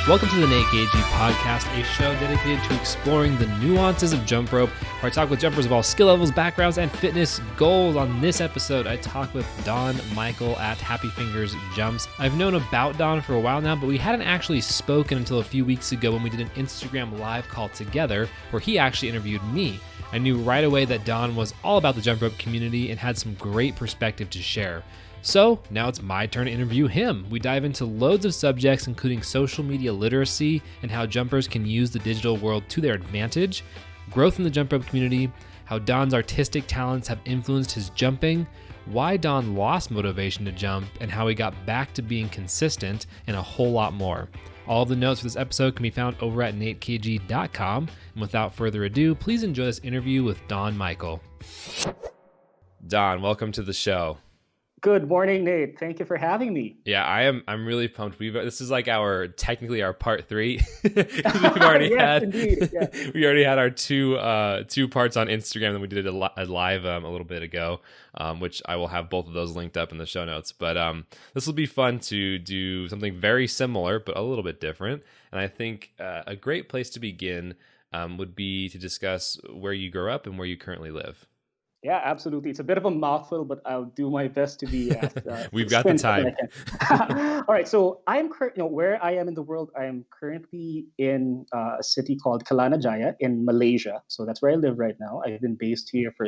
Welcome to the Nate Gagey Podcast, a show dedicated to exploring the nuances of jump rope, where I talk with jumpers of all skill levels, backgrounds, and fitness goals. On this episode, I talk with Don Michael at Happyfingers Jumps. I've known about Don for a while now, but we hadn't actually spoken until a few weeks ago when we did an Instagram live call together, where he actually interviewed me. I knew right away that Don was all about the jump rope community and had some great perspective to share. So now it's my turn to interview him. We dive into loads of subjects, including social media literacy and how jumpers can use the digital world to their advantage, growth in the jump rope community, how Don's artistic talents have influenced his jumping, why Don lost motivation to jump, and how he got back to being consistent, and a whole lot more. All of the notes for this episode can be found over at natekg.com. And without further ado, please enjoy this interview with Don Michael. Don, welcome to the show. Good morning, Nate. Thank you for having me. Yeah, I'm really pumped. This is like technically our part 3. We've already we already had our two parts on Instagram, and we did a live a little bit ago, which I will have both of those linked up in the show notes. But this will be fun to do something very similar but a little bit different. And I think a great place to begin would be to discuss where you grew up and where you currently live. Yeah, absolutely. It's a bit of a mouthful, but I'll do my best to be. We've got the time. All right. So I'm where I am in the world. I am currently in a city called Kelana Jaya in Malaysia. So that's where I live right now. I've been based here for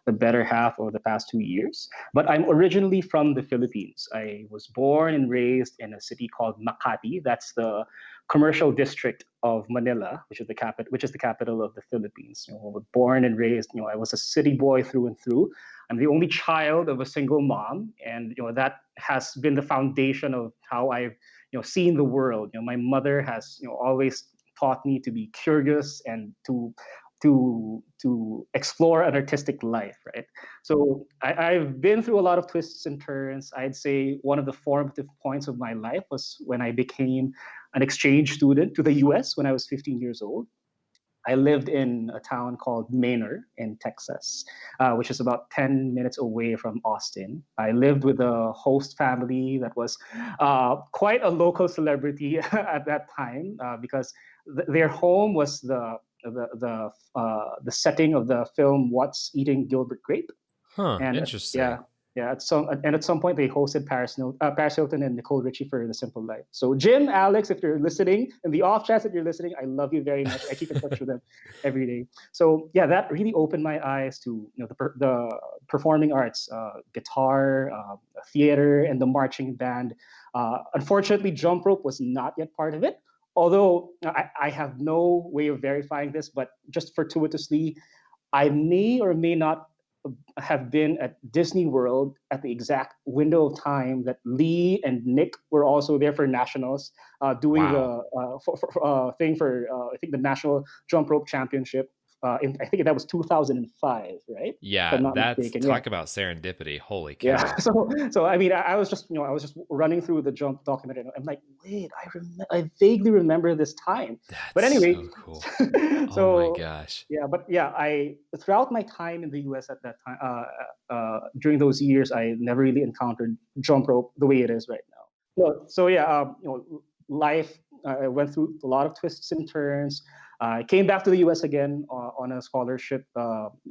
the better half of the past 2 years. But I'm originally from the Philippines. I was born and raised in a city called Makati. That's the commercial district of Manila, which is the capital of the Philippines. Born and raised, I was a city boy through and through. I'm the only child of a single mom, and that has been the foundation of how I've seen the world. My mother has always taught me to be curious and to explore an artistic life, right? So I've been through a lot of twists and turns. I'd say one of the formative points of my life was when I became an exchange student to the US when I was 15 years old. I lived in a town called Manor in Texas, which is about 10 minutes away from Austin. I lived with a host family that was quite a local celebrity at that time because their home was the setting of the film What's Eating Gilbert Grape. And interesting. At some point they hosted Paris Hilton and Nicole Richie for The Simple Life. So Jim, Alex, if you're listening, in the off chance that you're listening, I love you very much. I keep in touch with them every day. So yeah, that really opened my eyes to the performing arts, guitar, theater, and the marching band. Unfortunately, jump rope was not yet part of it. Although I have no way of verifying this, but just fortuitously, I may or may not have been at Disney World at the exact window of time that Lee and Nick were also there for nationals, doing the thing for I think the National Jump Rope Championship. I think that was 2005, right? Yeah, talk about serendipity. Holy cow! Yeah, so I mean, I was just running through the jump documentary. And I'm like, wait, I vaguely remember this time. But anyway, so cool. So, oh my gosh. Yeah, but yeah, throughout my time in the US at that time, during those years, I never really encountered jump rope the way it is right now. So yeah, life. I went through a lot of twists and turns. I came back to the US again on a scholarship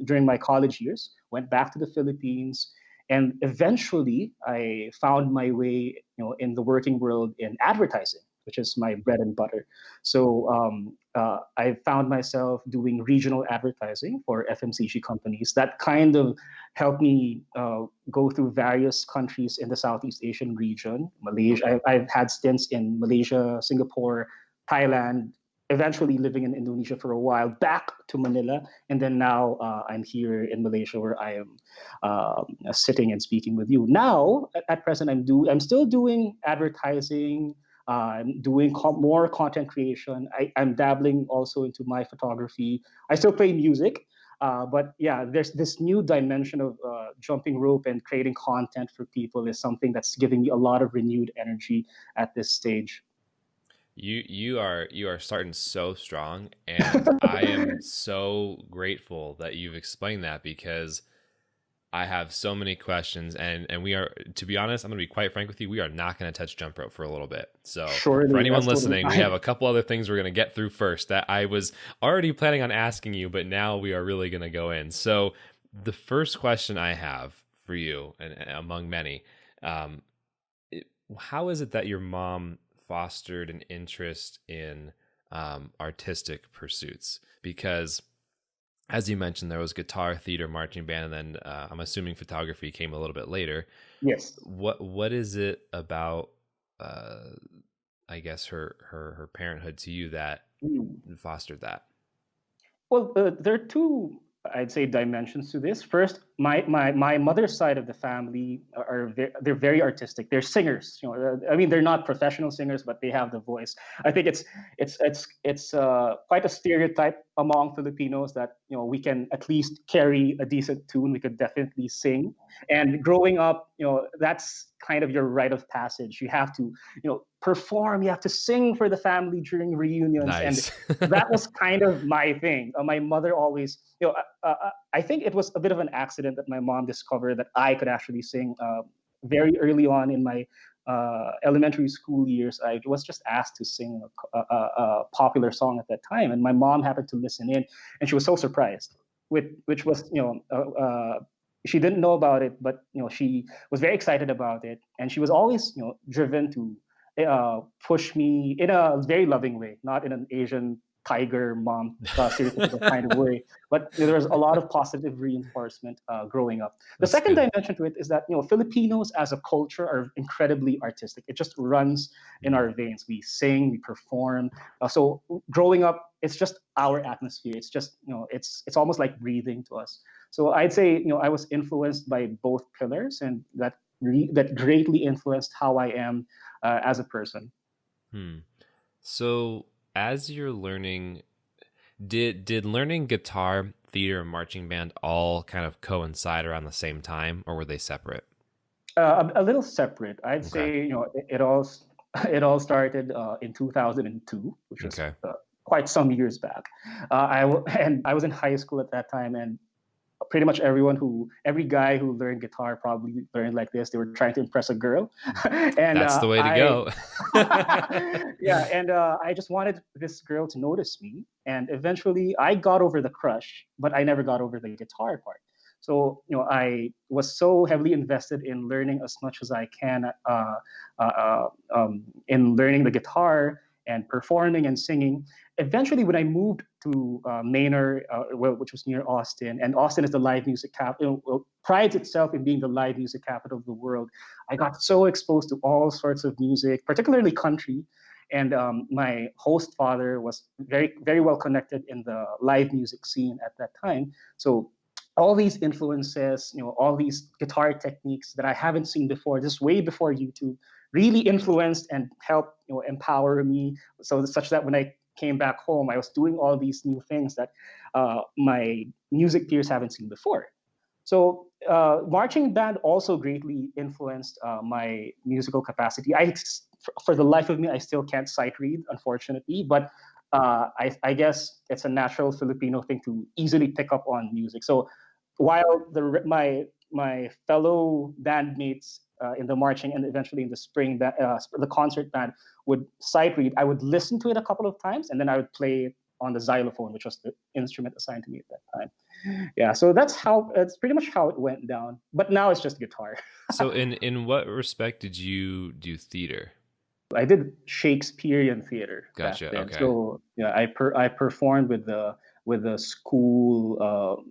during my college years, went back to the Philippines, and eventually I found my way, in the working world in advertising, which is my bread and butter. So I found myself doing regional advertising for FMCG companies. That kind of helped me go through various countries in the Southeast Asian region. Malaysia, I've had stints in Malaysia, Singapore, Thailand, eventually living in Indonesia for a while, back to Manila, and then now I'm here in Malaysia where I am sitting and speaking with you. Now, at present, I'm still doing advertising. I'm doing more content creation. I'm dabbling also into my photography. I still play music, but yeah, there's this new dimension of jumping rope and creating content for people is something that's giving me a lot of renewed energy at this stage. You are starting so strong, and I am so grateful that you've explained that, because I have so many questions, and we are, to be honest, I'm going to be quite frank with you. We are not going to touch jump rope for a little bit. So for Surely, anyone that's totally listening, we have fine. a couple other things we're going to get through first that I was already planning on asking you, but now we are really going to go in. So the first question I have for you, and among many, um, how is it that your mom fostered an interest in artistic pursuits? Because as you mentioned, there was guitar, theater, marching band, and then I'm assuming photography came a little bit later. Yes. What is it about, uh, I guess her parenthood to you that Mm. fostered that? Well, there are two, I'd say, dimensions to this. First, my mother's side of the family they're very artistic. They're singers. I mean, they're not professional singers, but they have the voice. I think it's quite a stereotype among Filipinos that we can at least carry a decent tune. We could definitely sing. And growing up, that's kind of your rite of passage. You have to perform. You have to sing for the family during reunions, and Nice. that was kind of my thing. My mother always, I think it was a bit of an accident that my mom discovered that I could actually sing very early on in my elementary school years. I was just asked to sing a popular song at that time, and my mom happened to listen in, and she was so surprised, which was, she didn't know about it, but she was very excited about it, and she was always, driven to push me in a very loving way, not in an Asian tiger mom stereotypical kind of way. But there's a lot of positive reinforcement growing up. The That's second good. dimension to it is that Filipinos as a culture are incredibly artistic. It just runs in Mm. our veins. We sing, we perform. So growing up, it's just our atmosphere. It's just it's almost like breathing to us. So I'd say I was influenced by both pillars, and that greatly influenced how I am as a person. Hmm. So as you're learning, did learning guitar, theater, and marching band all kind of coincide around the same time, or were they separate? A little separate. I'd Okay. say it all it all started in 2002, which was Okay. quite some years back. And I was in high school at that time, and pretty much every guy who learned guitar probably learned like this. They were trying to impress a girl, and That's the way to I go. yeah, and I just wanted this girl to notice me, and eventually I got over the crush, but I never got over the guitar part. So I was so heavily invested in learning as much as I can in learning the guitar and performing and singing. Eventually, when I moved to Manor, which was near Austin, and Austin is the live music capital, prides itself in being the live music capital of the world. I got so exposed to all sorts of music, particularly country. And my host father was very, very well connected in the live music scene at that time. So all these influences, all these guitar techniques that I haven't seen before, just way before YouTube, really influenced and helped, empower me. So such that when I came back home, I was doing all these new things that my music peers haven't seen before. So marching band also greatly influenced my musical capacity. For the life of me, I still can't sight read, unfortunately, but I guess it's a natural Filipino thing to easily pick up on music. So while my fellow bandmates in the marching and eventually in the concert band would sight read, I would listen to it a couple of times, and then I would play it on the xylophone, which was the instrument assigned to me at that time. Yeah, so that's pretty much how it went down. But now it's just guitar. So in what respect did you do theater? I did Shakespearean theater back Gotcha. then. Okay. So yeah, I performed with the school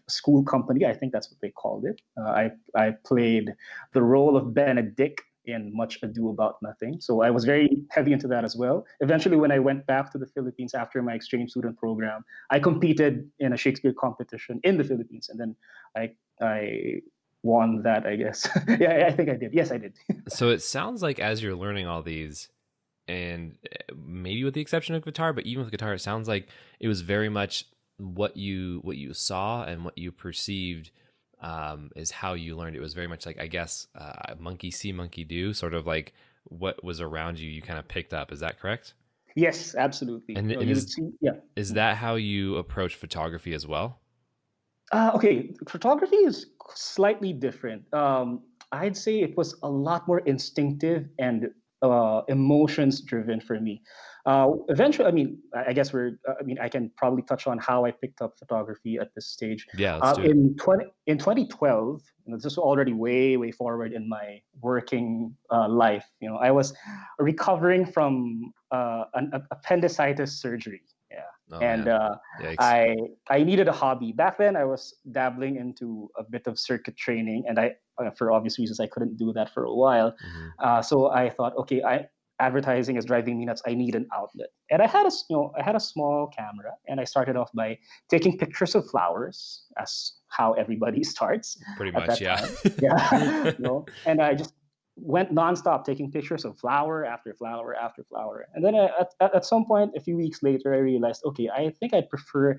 school company. I think that's what they called it. I played the role of Benedict in Much Ado About Nothing. So I was very heavy into that as well. Eventually, when I went back to the Philippines after my exchange student program, I competed in a Shakespeare competition in the Philippines, and then I won that. I guess. Yeah, I think I did. Yes, I did. So it sounds like as you're learning all these, and maybe with the exception of guitar, but even with guitar, it sounds like it was very much what you saw and what you perceived, is how you learned. It was very much like, I guess, monkey see, monkey do, sort of like what was around you, you kind of picked up. Is that correct? Yes, absolutely. And You would see, yeah. is that how you approach photography as well? Okay, photography is slightly different. I'd say it was a lot more instinctive and emotions driven for me. Eventually, I mean, I guess I mean, I can probably touch on how I picked up photography at this stage. Yeah, let's do it. In 2012, this is already way forward in my working life. I was recovering from an appendicitis surgery. Yeah, Oh and man, yikes. I needed a hobby. Back then, I was dabbling into a bit of circuit training, and for obvious reasons, I couldn't do that for a while. Hmm. So I thought, okay, advertising is driving me nuts. I need an outlet, and I had a small camera, and I started off by taking pictures of flowers, as how everybody starts Pretty at much, that yeah. time. Yeah, and I just went nonstop taking pictures of flower after flower after flower. And then at some point, a few weeks later, I realized, okay, I think I prefer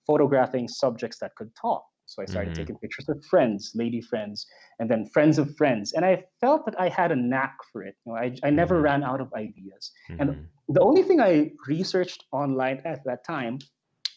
photographing subjects that could talk. So I started Hmm. taking pictures of friends, lady friends, and then friends of friends. And I felt that I had a knack for it. I never Hmm. ran out of ideas. And Hmm. the only thing I researched online at that time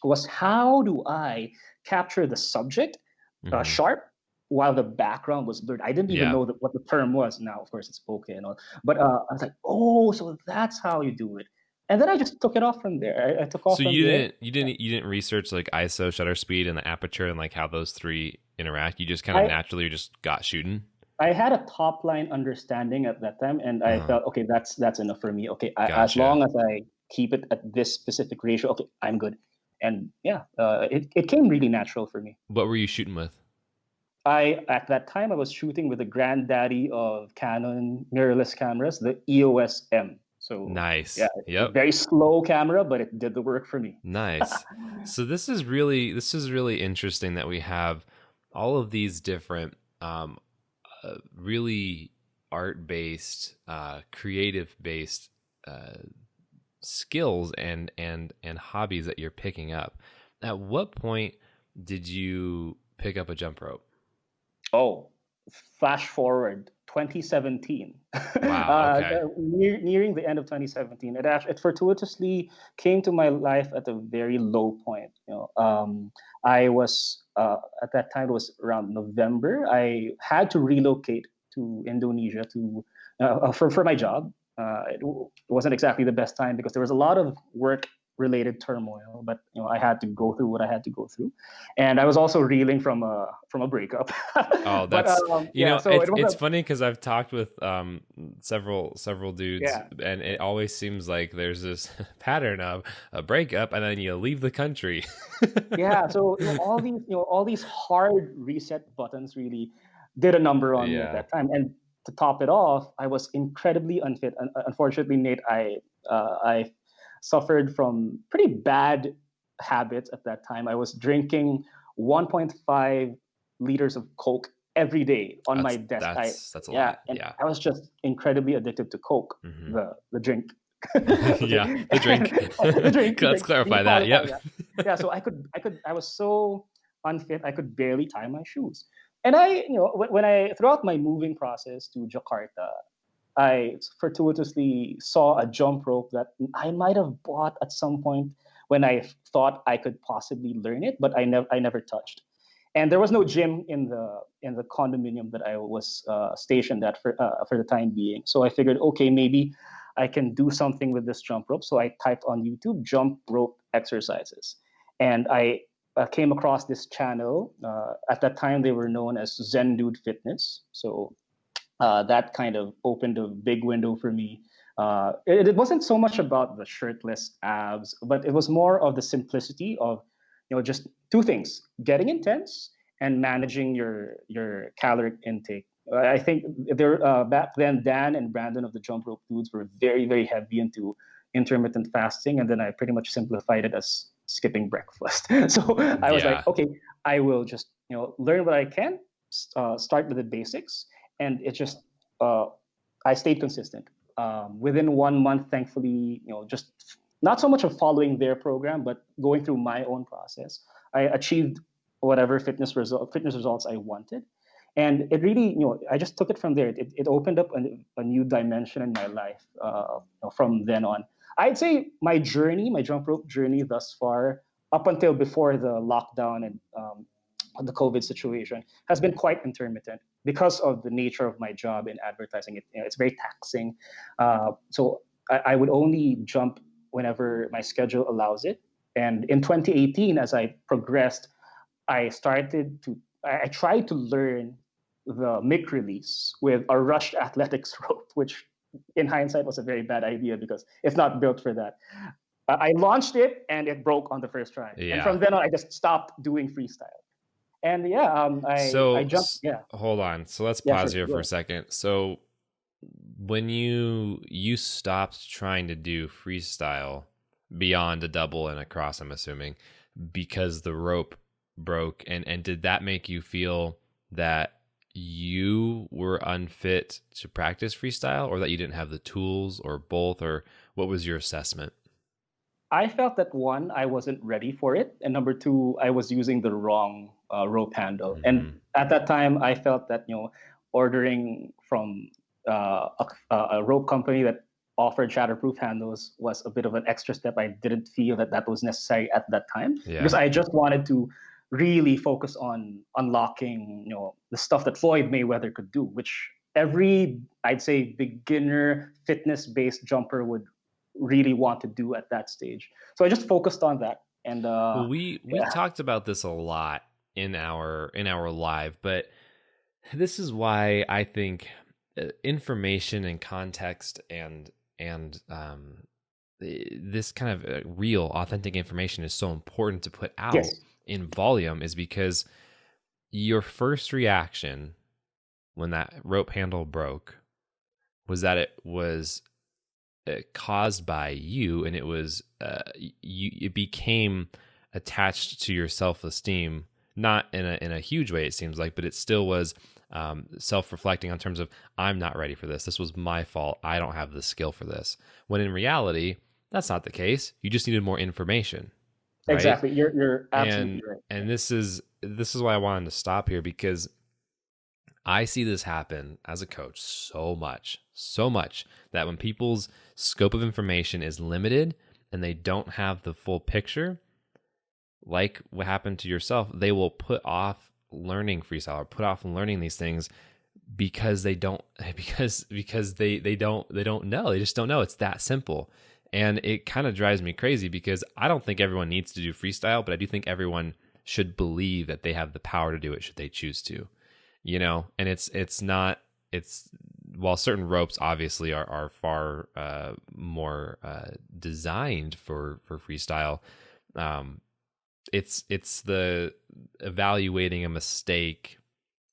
was how do I capture the subject Hmm. sharp while the background was blurred. I didn't even Yeah. know what the term was. Now, of course, it's bokeh and all. But I was like, oh, so that's how you do it. And then I just took it off from there. I took off So from there. you didn't research like ISO, shutter speed, and the aperture, and like how those three interact. You just kind of I naturally just got shooting. I had a top line understanding at that time, and I Uh-huh. felt okay. That's enough for me. Okay, as Gotcha. long as I keep it at this specific ratio, okay, I'm good. And yeah, it came really natural for me. What were you shooting with? At that time I was shooting with the granddaddy of Canon mirrorless cameras, the EOS M. So yeah, Nice. a Yep. very slow camera, but it did the work for me. Nice. So this is really interesting that we have all of these different really art based, creative based uh, skills and hobbies that you're picking up. At what point did you pick up a jump rope? Oh, flash forward 2017. Wow. Okay. Nearing the end of 2017, it fortuitously came to my life at a very low point. I was at that time, it was around November. I had to relocate to Indonesia for my job. It wasn't exactly the best time because there was a lot of work related turmoil, but I had to go through what I had to go through, and I was also reeling from a breakup. Oh, But that's yeah, so it was it's a funny because I've talked with several dudes, yeah. and it always seems like there's this pattern of a breakup, and then you leave the country. Yeah, so all these hard reset buttons really did a number on me at Yeah. that time. And to top it off, I was incredibly unfit. Unfortunately, Nate, I suffered from pretty bad habits at that time. I was drinking 1.5 liters of Coke every day on my desk. That's a Yeah, lot. and Yeah. I was just incredibly addicted to Coke, Hmm. the drink. Yeah. Okay, The drink. the Let's drink. Can you clarify that. qualify Yep. that? Yeah, so I was so unfit, I could barely tie my shoes. And when I throughout my moving process to Jakarta, I fortuitously saw a jump rope that I might have bought at some point when I thought I could possibly learn it, but I never touched. And there was no gym in the condominium that I was stationed at for the time being. So I figured, okay, maybe I can do something with this jump rope. So I typed on YouTube jump rope exercises, and I came across this channel. At that time, they were known as Zen Dude Fitness. So that kind of opened a big window for me. It wasn't so much about the shirtless abs, but it was more of the simplicity of, just two things: getting intense and managing your caloric intake. I think there back then, Dan and Brandon of the Jump Rope Dudes were very heavy into intermittent fasting, and then I pretty much simplified it as skipping breakfast. So I was like, Yeah. okay, I will just learn what I can, start with the basics, and it just uh, I stayed consistent. Within 1 month, thankfully, just not so much of following their program, but going through my own process, I achieved whatever fitness results I wanted, and it really, I just took it from there. It opened up a new dimension in my life from then on. I'd say my jump rope journey thus far, up until before the lockdown and the COVID situation has been quite intermittent because of the nature of my job in advertising. It's very taxing. So I would only jump whenever my schedule allows it. And in 2018, as I progressed, I tried to learn the MIC release with a rushed athletics rope, which in hindsight was a very bad idea because it's not built for that. I launched it and it broke on the first try. And Yeah. from then on, I just stopped doing freestyle. And yeah, I So jumped. Yeah, hold on. So let's yeah, pause sure. here for a second. So when you stopped trying to do freestyle beyond a double and a cross, I'm assuming, because the rope broke, and did that make you feel that you were unfit to practice freestyle, or that you didn't have the tools, or both, or what was your assessment? I felt that one, I wasn't ready for it, and number two, I was using the wrong rope handle. Mm-hmm. And at that time, I felt that ordering from a rope company that offered shatterproof handles was a bit of an extra step. I didn't feel that that was necessary at that time Yeah. because I just wanted to really focus on unlocking the stuff that Floyd Mayweather could do, which every, I'd say, beginner fitness based jumper would really want to do at that stage. So I just focused on that. And Well, we yeah, talked about this a lot in our live, but this is why I think information and context and this kind of real, authentic information is so important to put out yes, in volume, is because your first reaction when that rope handle broke was that it was caused by you, and it was it became attached to your self-esteem, not in a huge way, it seems like, but it still was self-reflecting on terms of, I'm not ready for this. This was my fault. I don't have the skill for this. When in reality, that's not the case. You just needed more information, right? exactly. You're absolutely right. And this is why I wanted to stop here, because I see this happen as a coach so much, that when people's scope of information is limited and they don't have the full picture, like what happened to yourself, they will put off learning freestyle or put off learning these things because they don't they don't know. They just don't know. It's that simple. And it kind of drives me crazy, because I don't think everyone needs to do freestyle, but I do think everyone should believe that they have the power to do it should they choose to. And it's while certain ropes obviously are far more designed for freestyle, it's the evaluating a mistake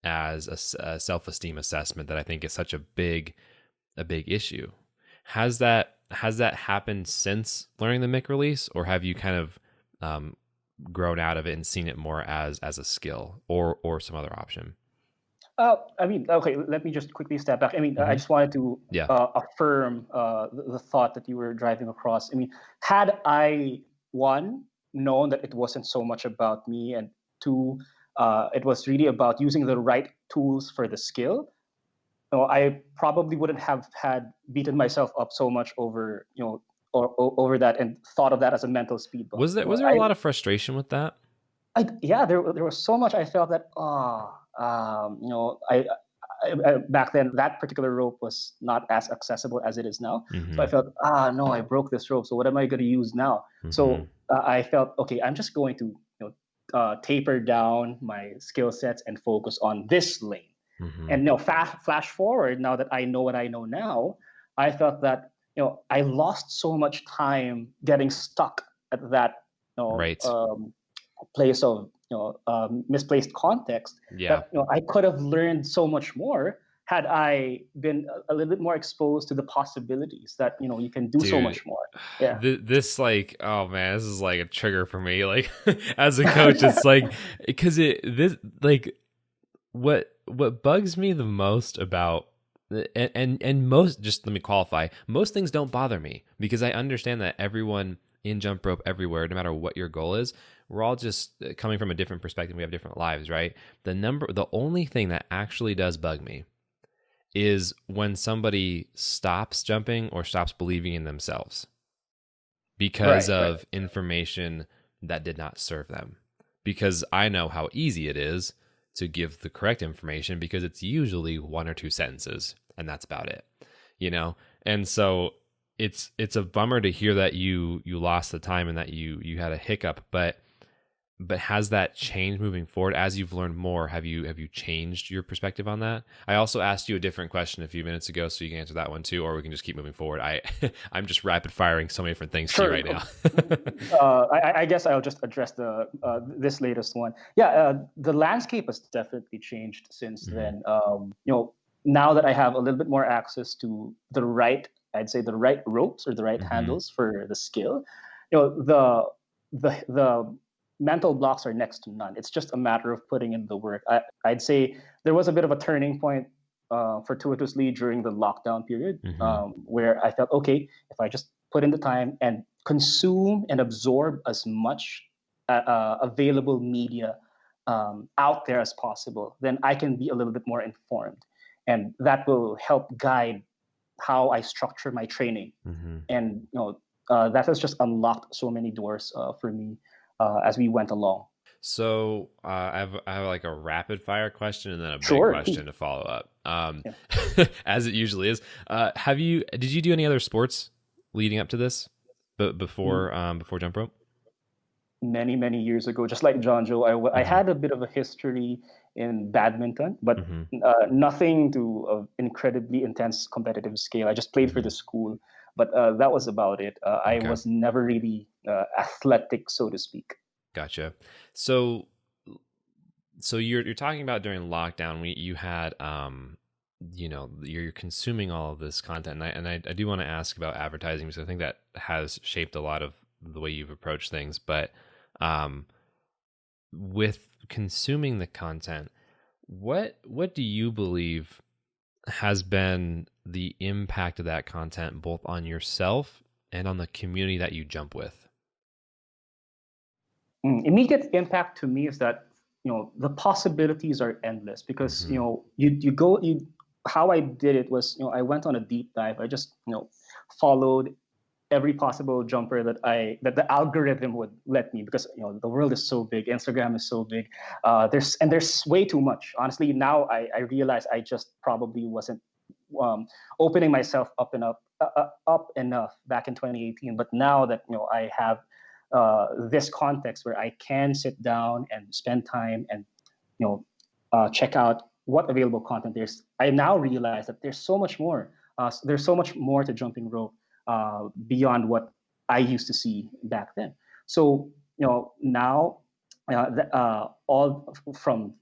as a self-esteem assessment that I think is such a big issue. Has that happened since learning the MIC release, or have you kind of grown out of it and seen it more as a skill or some other option? I mean, okay, let me just quickly step back. I mean, I Mm-hmm. just wanted to Yeah. affirm the thought that you were driving across. I mean, had I, one, known that it wasn't so much about me, and two, it was really about using the right tools for the skill, I probably wouldn't have had beaten myself up so much over, over that and thought of that as a mental speed bump. Was there a lot of frustration with that? Yeah, there was so much I felt that back then that particular rope was not as accessible as it is now. Mm-hmm. So I felt no, I broke this rope. So what am I going to use now? Mm-hmm. So I felt okay. I'm just going to taper down my skill sets and focus on this lane. Mm-hmm. And flash forward, now that I know what I know now, I felt that I lost so much time getting stuck at that Right. place of misplaced context. Yeah. That I could have learned so much more had I been a little bit more exposed to the possibilities that you can do so much more. Yeah. This like, oh man, this is like a trigger for me. Like as a coach, it's like, because what bugs me the most about and most, just let me qualify, most things don't bother me, because I understand that everyone in jump rope everywhere, no matter what your goal is, we're all just coming from a different perspective. We have different lives, right? The only thing that actually does bug me is when somebody stops jumping or stops believing in themselves because of information that did not serve them. because I know how easy it is to give the correct information because it's usually one or two sentences and that's about it, you know? And so it's a bummer to hear that you lost the time and that you had a hiccup, but has that changed moving forward as you've learned more? Have you changed your perspective on that? I also asked you a different question a few minutes ago, so you can answer that one too, or we can just keep moving forward. I'm just rapid firing so many different things to you Sure. right now. I guess I'll just address the this latest one. Yeah, the landscape has definitely changed since then. Now that I have a little bit more access to I'd say the right ropes or the right handles for the skill, the mental blocks are next to none. It's just a matter of putting in the work. I'd say there was a bit of a turning point fortuitously during the lockdown period, where I felt, okay, if I just put in the time and consume and absorb as much available media out there as possible, then I can be a little bit more informed, and that will help guide how I structure my training. And that has just unlocked so many doors for me as we went along. So I have like a rapid fire question and then a big Sure. question to follow up. As it usually is. Did you do any other sports leading up to this, but before jump rope? Many years ago, just like John Joe, I had a bit of a history in badminton, but nothing to incredibly intense competitive scale. I just played for the school, but that was about it. I was never really athletic, so to speak. Gotcha. So you're talking about during lockdown, you had you're consuming all of this content, and I do want to ask about advertising because I think that has shaped a lot of the way you've approached things. But with consuming the content, what do you believe has been the impact of that content both on yourself and on the community that you jump with? Immediate impact to me is that the possibilities are endless because how I did it was I went on a deep dive. I just followed every possible jumper that the algorithm would let me, because the world is so big, Instagram is so big. There's way too much. Honestly, now I realize I just probably wasn't opening myself up enough back in 2018. But now that I have this context where I can sit down and spend time and check out what available content there's, I now realize that there's so much more. There's so much more to jumping rope beyond what I used to see back then. So now all from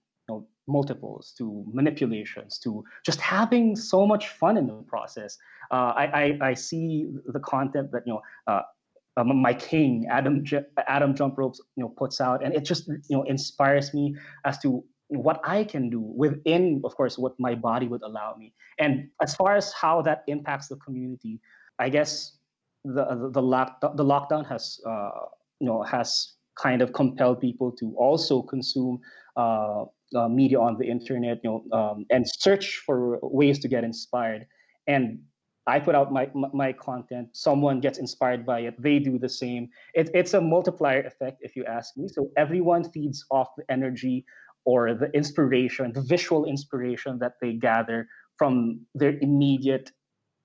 multiples to manipulations to just having so much fun in the process. I see the content that my king Adam Jump Ropes puts out, and it just inspires me as to what I can do within, of course, what my body would allow me. And as far as how that impacts the community, I guess the lockdown has kind of compelled people to also consume media on the internet, and search for ways to get inspired. And I put out my content, someone gets inspired by it, they do the same. It's a multiplier effect, if you ask me. So everyone feeds off the energy or the inspiration, the visual inspiration that they gather from their immediate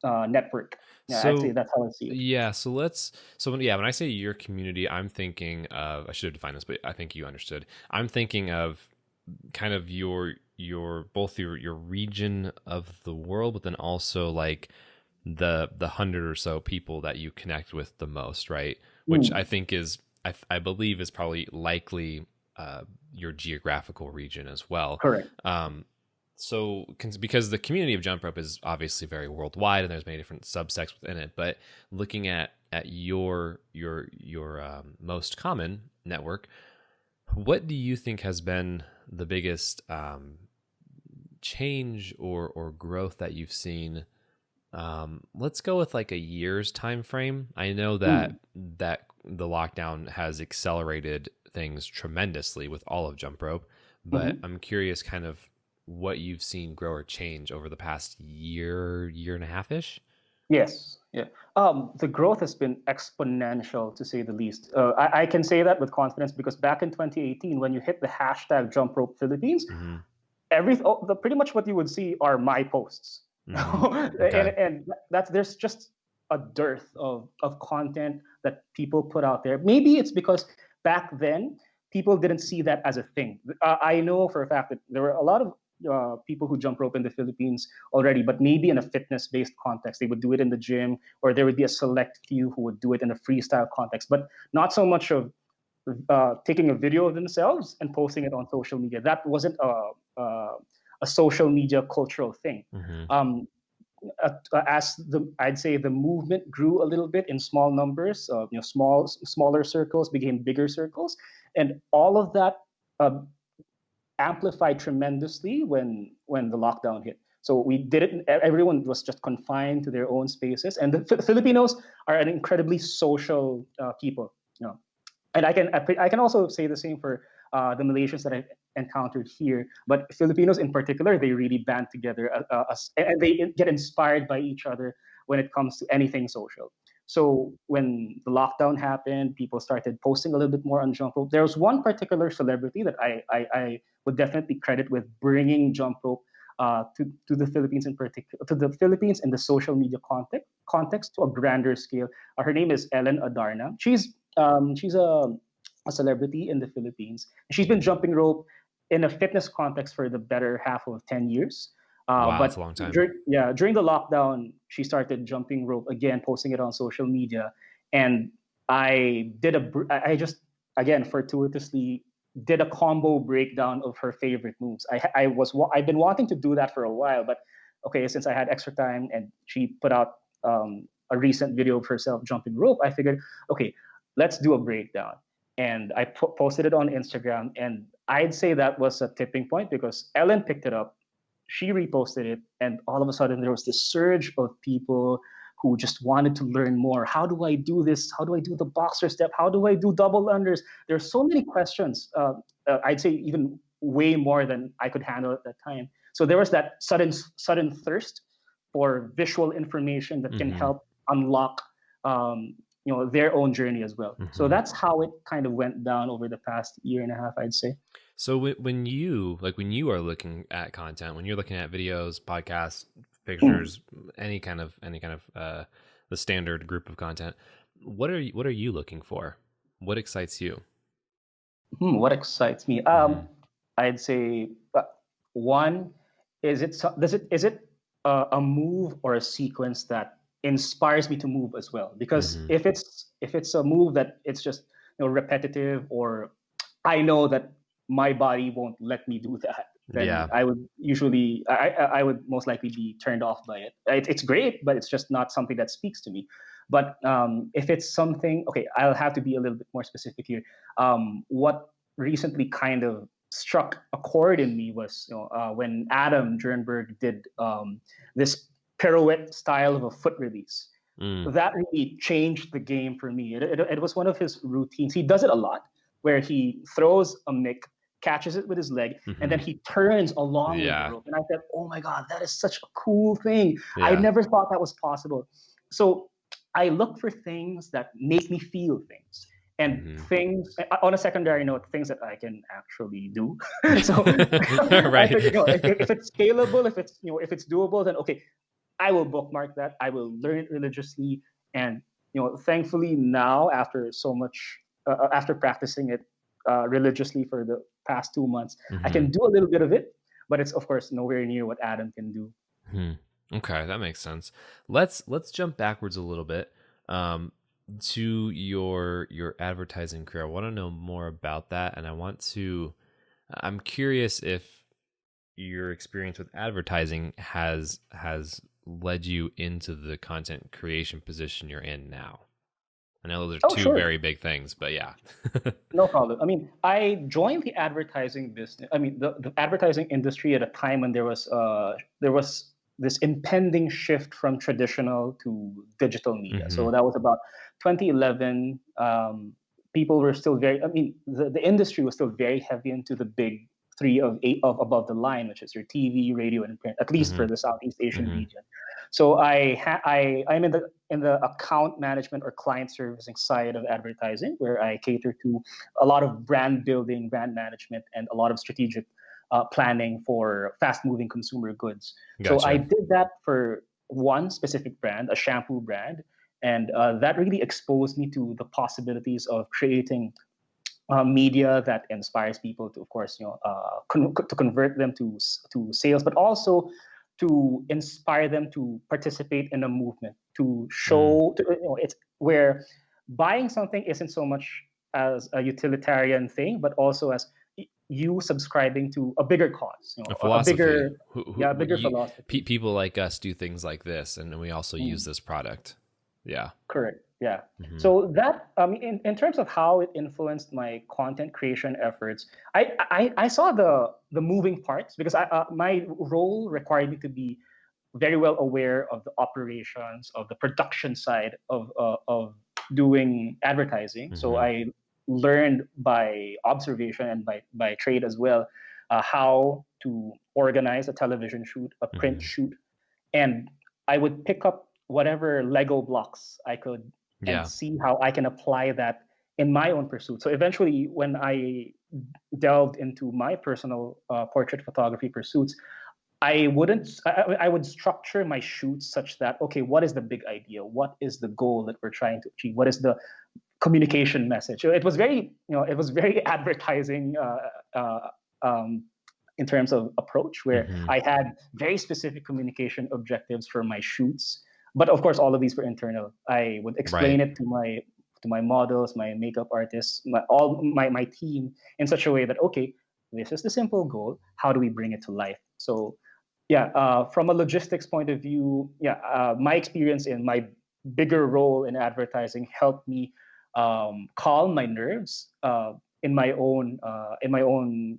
network. Yeah, So actually, that's how I see it. yeah, when I say your community, I'm thinking of, I should have defined this, but I think you understood. I'm thinking of kind of your both your region of the world, but then also like the 100 or so people that you connect with the most, right? Which I think is, I believe is probably likely your geographical region as well. Correct. So because the community of jump rope is obviously very worldwide and there's many different subsects within it, but looking at your most common network, what do you think has been the biggest change or growth that you've seen? Let's go with like a year's time frame. I know that the lockdown has accelerated things tremendously with all of jump rope, but I'm curious kind of what you've seen grow or change over the past year and a half-ish. Yes, yeah. The growth has been exponential to say the least. I can say that with confidence because back in 2018, when you hit the hashtag Jump Rope Philippines, Mm-hmm. pretty much what you would see are my posts, Mm-hmm. Okay. and that's there's just a dearth of content that people put out there. Maybe it's because back then people didn't see that as a thing. I know for a fact that there were a lot of people who jump rope in the Philippines already, but maybe in a fitness-based context, they would do it in the gym, or there would be a select few who would do it in a freestyle context, but not so much of taking a video of themselves and posting it on social media. That wasn't a social media cultural thing. Mm-hmm. As I'd say the movement grew a little bit in small numbers, smaller circles became bigger circles, and all of that uh, amplified tremendously when the lockdown hit. So we did it. Everyone was just confined to their own spaces, and the Filipinos are an incredibly social people. You know, and I can also say the same for the Malaysians that I encountered here. But Filipinos in particular, they really band together, and they get inspired by each other when it comes to anything social. So when the lockdown happened, people started posting a little bit more on jump rope. There was one particular celebrity that I would definitely credit with bringing jump rope to the Philippines in particular, to the Philippines in the social media context to a grander scale. Her name is Ellen Adarna. She's a celebrity in the Philippines. She's been jumping rope in a fitness context for the better half of 10 years. Wow, that's a But long time. during the lockdown, she started jumping rope again, posting it on social media. And I just, again, fortuitously did a combo breakdown of her favorite moves. I've been wanting to do that for a while, but okay, since I had extra time and she put out a recent video of herself jumping rope, I figured, okay, let's do a breakdown. And I posted it on Instagram, and I'd say that was a tipping point because Ellen picked it up, she reposted it, and all of a sudden there was this surge of people who just wanted to learn more. How do I do this? How do I do the boxer step? How do I do double unders? There's so many questions. I'd say even way more than I could handle at that time. So there was that sudden thirst for visual information that can Mm-hmm. help unlock their own journey as well. So Mm-hmm. that's how it kind of went down over the past year and a half, I'd say. So when you are looking at content, when you're looking at videos, podcasts, Hmm. pictures, any kind of the standard group of content, what are you looking for? What excites you? What excites me? Mm-hmm. I'd say one is it a move or a sequence that inspires me to move as well? Because Mm-hmm. if it's a move that it's just repetitive, or I know that my body won't let me do that, then Yeah. I would most likely be turned off by it. It's great, but it's just not something that speaks to me. But if it's something, okay, I'll have to be a little bit more specific here. What recently kind of struck a chord in me was when Adam Jernberg did this pirouette style of a foot release. Mm. That really changed the game for me. It was one of his routines. He does it a lot, where he throws a mick, catches it with his leg, and Mm-hmm. then he turns along with the Yeah. rope. And I said, "Oh my God, that is such a cool thing! I Yeah. never thought that was possible." So I look for things that make me feel things, and Mm-hmm. things on a secondary note, things that I can actually do. So I Right. think if it's scalable, if it's doable, then okay, I will bookmark that. I will learn it religiously, and thankfully now after so much, after practicing it religiously for the past 2 months, I Mm-hmm. can do a little bit of it, but it's of course nowhere near what Adam can do. Hmm. Okay, that makes sense. Let's jump backwards a little bit um, to your advertising career. I want to know more about that, and I'm curious if your experience with advertising has led you into the content creation position you're in now. I know those are Oh, two sure. very big things, but yeah. No problem. I mean, I joined the advertising business. I mean, the advertising industry at a time when there was this impending shift from traditional to digital media. Hmm. So that was about 2011. People were still very. I mean, the industry was still very heavy into the big three of eight of above the line, which is your TV, radio, and print, at least for the Southeast Asian region. So I'm in the account management or client servicing side of advertising, where I cater to a lot of brand building, brand management, and a lot of strategic planning for fast-moving consumer goods. So I Gotcha. did that for one specific brand, a shampoo brand, and that really exposed me to the possibilities of creating media that inspires people to, of course, to convert them to sales, but also to inspire them to participate in a movement, to show, it's where buying something isn't so much as a utilitarian thing, but also as you subscribing to a bigger cause, A a philosophy. bigger, yeah, a bigger philosophy. People like us do things like this, and we also use this product. Yeah. Correct. Yeah. So that in terms of how it influenced my content creation efforts, I saw the moving parts, because my role required me to be very well aware of the operations of the production side of doing advertising. So I learned by observation and by trade as well, how to organize a television shoot, a print shoot, and I would pick up whatever Lego blocks I could and Yeah. see how I can apply that in my own pursuit. So eventually, when I delved into my personal portrait photography pursuits, I would structure my shoots such that, okay, what is the big idea? What is the goal that we're trying to achieve? What is the communication message? So it was very advertising in terms of approach, where I had very specific communication objectives for my shoots. But of course, all of these were internal. I would explain it to my models, my makeup artists, my team, in such a way that, okay, this is the simple goal. How do we bring it to life? So yeah, from a logistics point of view, my experience in my bigger role in advertising helped me calm my nerves in my own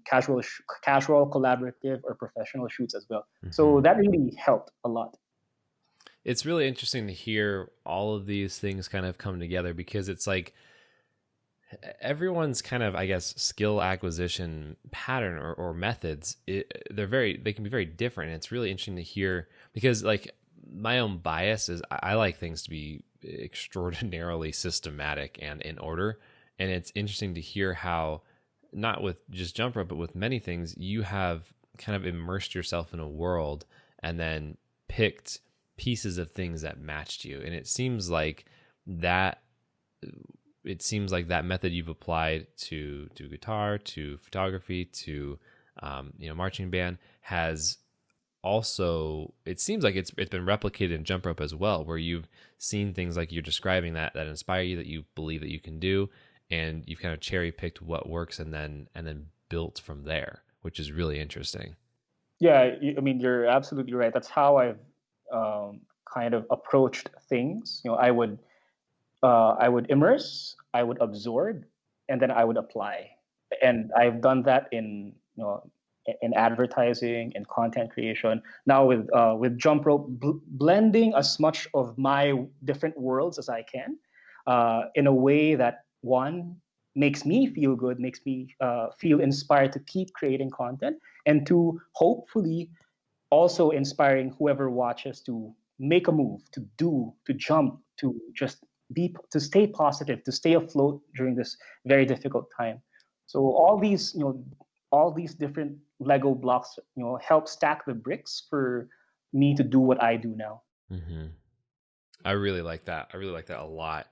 casual, collaborative, or professional shoots as well. So that really helped a lot. It's really interesting to hear all of these things kind of come together, because it's like everyone's kind of, I guess, skill acquisition pattern or methods, they can be very different. And it's really interesting to hear, because like my own bias is I like things to be extraordinarily systematic and in order. And it's interesting to hear how, not with just jump rope, but with many things, you have kind of immersed yourself in a world and then picked pieces of things that matched you. And it seems like that method you've applied to guitar, to photography, to marching band has also, it seems like it's been replicated in jump rope as well, where you've seen things like you're describing that inspire you, that you believe that you can do, and you've kind of cherry picked what works and then built from there, which is really interesting. Yeah, I mean, you're absolutely right. That's how I've kind of approached things. I would immerse, I would absorb, and then I would apply. And I've done that in advertising and content creation. Now with jump rope, blending as much of my different worlds as I can, in a way that, one, makes me feel good, makes me feel inspired to keep creating content, and two, hopefully also inspiring whoever watches to make a move, to jump, to just to stay positive, to stay afloat during this very difficult time. So all these different Lego blocks, help stack the bricks for me to do what I do now. I really like that. I really like that a lot.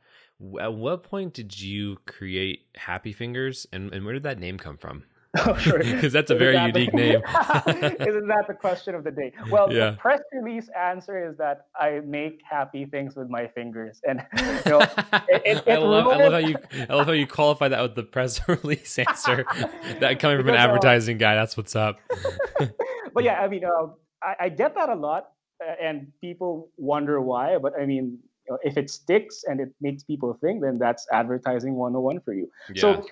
At what point did you create Happyfingers, and where did that name come from? Oh, sure. Because that's a very unique name. Isn't that the question of the day? Well, Yeah. the press release answer is that I make happy things with my fingers, and I love how you qualify that with the press release answer. That coming from an advertising guy, that's what's up. But yeah, I mean, I get that a lot, and people wonder why. But I mean, if it sticks and it makes people think, then that's advertising 101 for you. Yeah. So,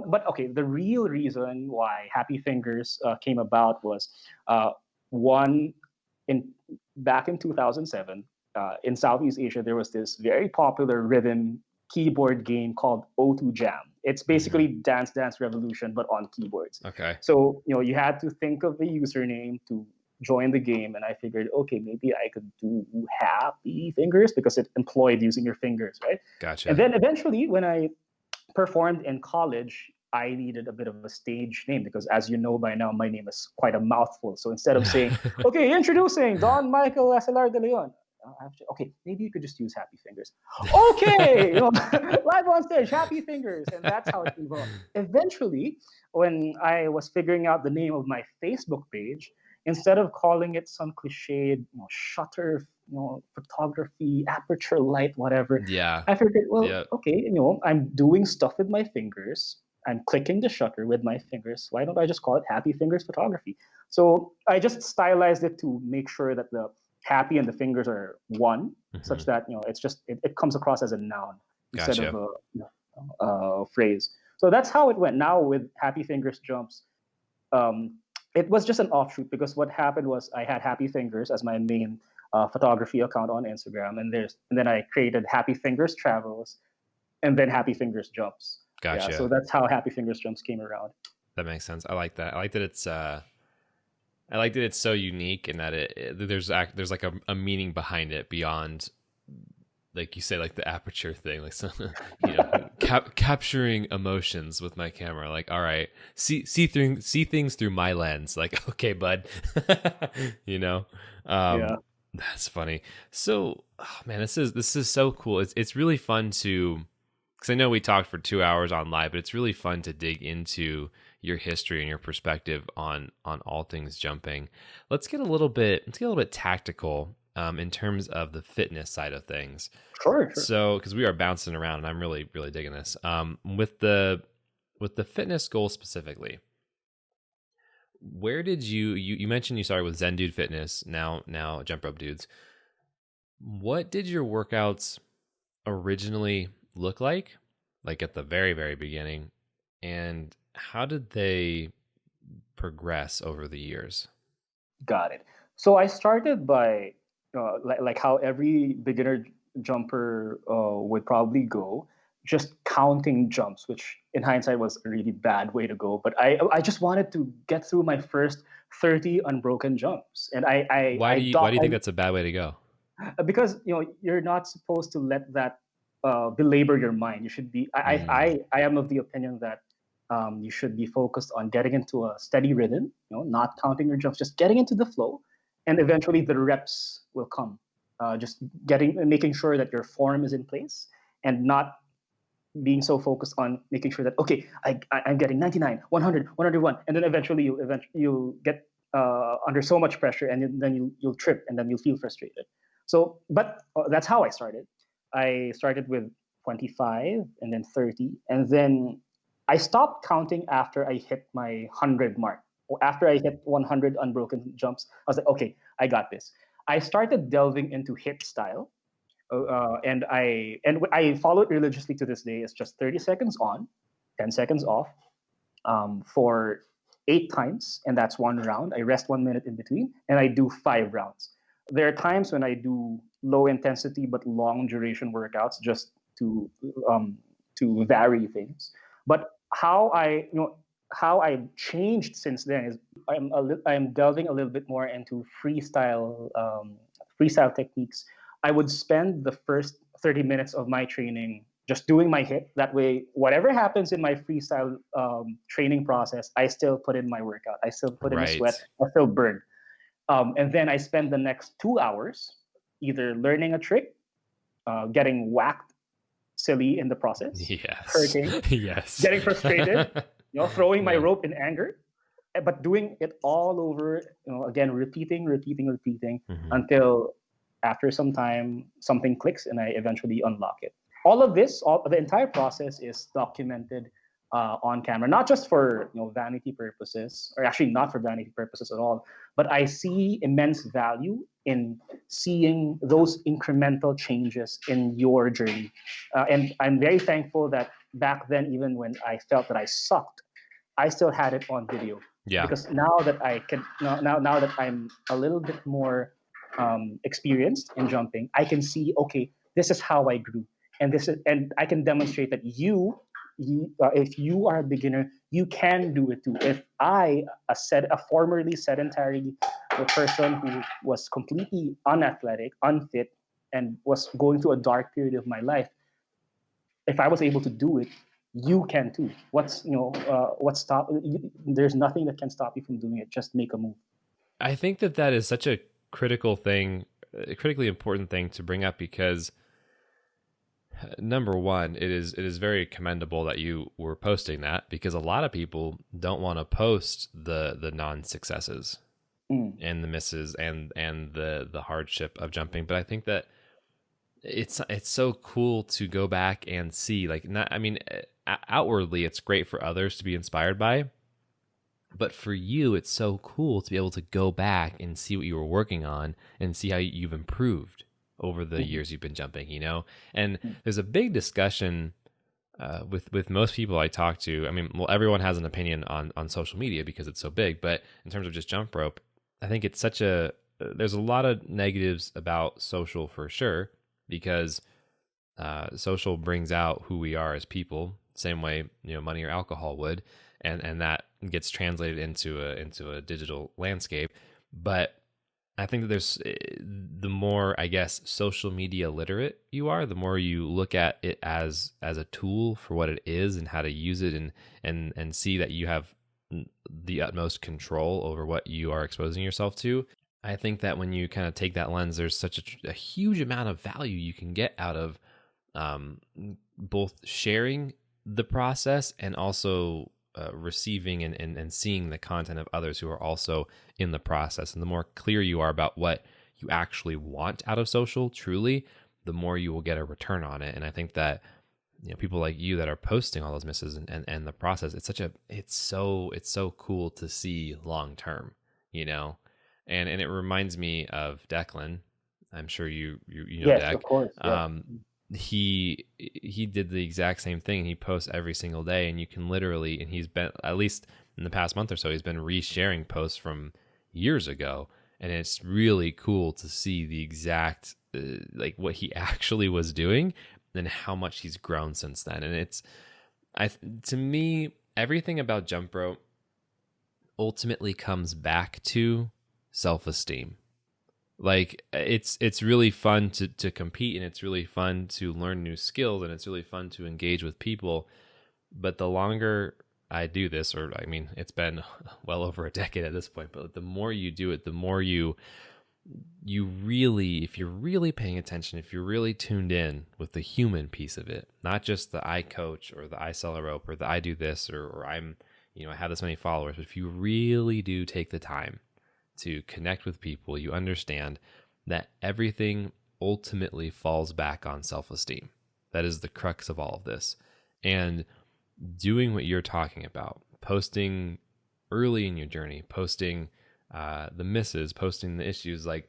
but okay, the real reason why Happyfingers came about was one, back in 2007, in Southeast Asia, there was this very popular rhythm keyboard game called O2 Jam. It's basically Dance Dance Revolution, but on keyboards. Okay. So, you had to think of the username to join the game. And I figured, okay, maybe I could do Happy Fingers because it employed using your fingers, right? Gotcha. And then eventually, when I performed in college, I needed a bit of a stage name because, as you know by now, my name is quite a mouthful. So instead of saying, okay, introducing Don Michael Acelar de Leon, okay, maybe you could just use Happy Fingers. Okay, live on stage, Happy Fingers. And that's how it evolved. Eventually, when I was figuring out the name of my Facebook page, instead of calling it some cliched, shutter, photography, aperture light, whatever, Yeah. I figured, well, okay, I'm doing stuff with my fingers. I'm clicking the shutter with my fingers. Why don't I just call it Happy Fingers Photography? So I just stylized it to make sure that the happy and the fingers are one, such that it's just it comes across as a noun instead of a phrase. So that's how it went. Now with Happy Fingers Jumps, it was just an offshoot because what happened was I had Happy Fingers as my main photography account on Instagram, and then I created Happy Fingers Travels, and then Happy Fingers Jumps. Gotcha. Yeah, so that's how Happy Fingers Jumps came around. That makes sense. I like that. I like that it's so unique in that there's like a meaning behind it beyond, like you say, like the aperture thing, like some, capturing emotions with my camera. Like, all right, see things through my lens. Like, okay, bud, Yeah. That's funny. So, man, this is so cool. It's really fun to, because I know we talked for 2 hours on live, but it's really fun to dig into your history and your perspective on all things jumping. Let's get a little bit tactical in terms of the fitness side of things. Sure. So, because we are bouncing around, and I'm really digging this. With the fitness goal specifically, where did you mentioned you started with Zen Dude Fitness, now Jump Rope Dudes. What did your workouts originally look like at the very, very beginning, and how did they progress over the years? Got it. So I started by like how every beginner jumper would probably go, just counting jumps, which in hindsight was a really bad way to go. But I just wanted to get through my first 30 unbroken jumps, and Why do you think that's a bad way to go? Because you're not supposed to let that belabor your mind. You should be. I am of the opinion that you should be focused on getting into a steady rhythm. Not counting your jumps, just getting into the flow, and eventually the reps will come. Just making sure that your form is in place, and not being so focused on making sure that okay, I'm getting 99, 100, 101, and then eventually you'll get under so much pressure, and then you'll trip, and then you'll feel frustrated. So, but that's how I started. I started with 25 and then 30. And then I stopped counting after I hit my 100 mark. Or after I hit 100 unbroken jumps, I was like, okay, I got this. I started delving into hit style. And I follow it religiously to this day. It's just 30 seconds on, 10 seconds off for 8 times. And that's 1 round. I rest 1 minute in between. And I do 5 rounds. There are times when I do low intensity but long duration workouts just to vary things. But how I changed since then is I'm delving a little bit more into freestyle techniques. I would spend the first 30 minutes of my training just doing my hit. That way, whatever happens in my freestyle training process, I still put in my workout. I still put in the sweat. I still burn. And then I spend the next 2 hours either learning a trick, getting whacked silly in the process, hurting, getting frustrated, throwing my rope in anger, but doing it all over, again, repeating until after some time, something clicks and I eventually unlock it. All of this, the entire process is documented on camera, not just for vanity purposes, or actually not for vanity purposes at all, but I see immense value in seeing those incremental changes in your journey. And I'm very thankful that back then, even when I felt that I sucked, I still had it on video. Yeah. Because now that now that I'm a little bit more experienced in jumping, I can see, okay, this is how I grew. and I can demonstrate that if you are a beginner, you can do it too. If a formerly sedentary person who was completely unathletic, unfit, and was going through a dark period of my life, if I was able to do it, you can too. There's nothing that can stop you from doing it. Just make a move. I think that is such a critical thing, a critically important thing to bring up, because number one, it is very commendable that you were posting that, because a lot of people don't want to post the non-successes and the misses and the hardship of jumping. But I think that it's so cool to go back and see, like, not, I mean, outwardly it's great for others to be inspired by, but for you, it's so cool to be able to go back and see what you were working on and see how you've improved over the years you've been jumping, And there's a big discussion with most people I talk to. I mean, well, everyone has an opinion on social media because it's so big, but in terms of just jump rope, I think it's there's a lot of negatives about social for sure, because social brings out who we are as people, same way, money or alcohol would, and that gets translated into a digital landscape. But I think that there's, the more, I guess, social media literate you are, the more you look at it as a tool for what it is and how to use it, and see that you have the utmost control over what you are exposing yourself to. I think that when you kind of take that lens, there's such a huge amount of value you can get out of both sharing the process and also receiving and seeing the content of others who are also in the process. And the more clear you are about what you actually want out of social, truly, the more you will get a return on it. And I think that people like you that are posting all those misses and the process, it's so cool to see long term, and it reminds me of Declan. I'm sure you know yes, Deck. of course. Yeah. He did the exact same thing. He posts every single day, and you can literally, and he's been, at least in the past month or so, he's been resharing posts from years ago, and it's really cool to see the exact like what he actually was doing and how much he's grown since then. And to me, everything about jump rope ultimately comes back to self-esteem. Like, it's really fun to compete, and it's really fun to learn new skills, and it's really fun to engage with people. But the longer I do this, or I mean, it's been well over a decade at this point, but the more you do it, the more you really, if you're really paying attention, if you're really tuned in with the human piece of it, not just the I coach or the I sell a rope or the I do this or I'm, I have this many followers, but if you really do take the time to connect with people, you understand that everything ultimately falls back on self-esteem. That is the crux of all of this. And doing what you're talking about, posting early in your journey, posting the misses, posting the issues, like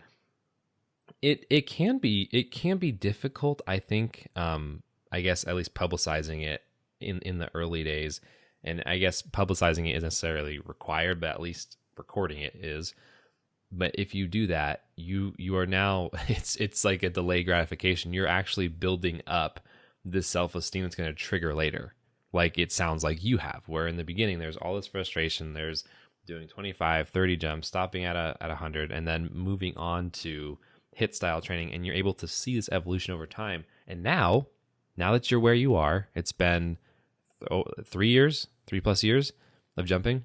it can be difficult, I think. I guess at least publicizing it in the early days, and I guess publicizing it isn't necessarily required, but at least recording it is. But if you do that, you are now, it's like a delayed gratification. You're actually building up this self-esteem that's going to trigger later. Like it sounds like you have, where in the beginning, there's all this frustration. There's doing 25, 30 jumps, stopping at 100, and then moving on to hit style training. And you're able to see this evolution over time. And now that you're where you are, it's been 3+ years of jumping.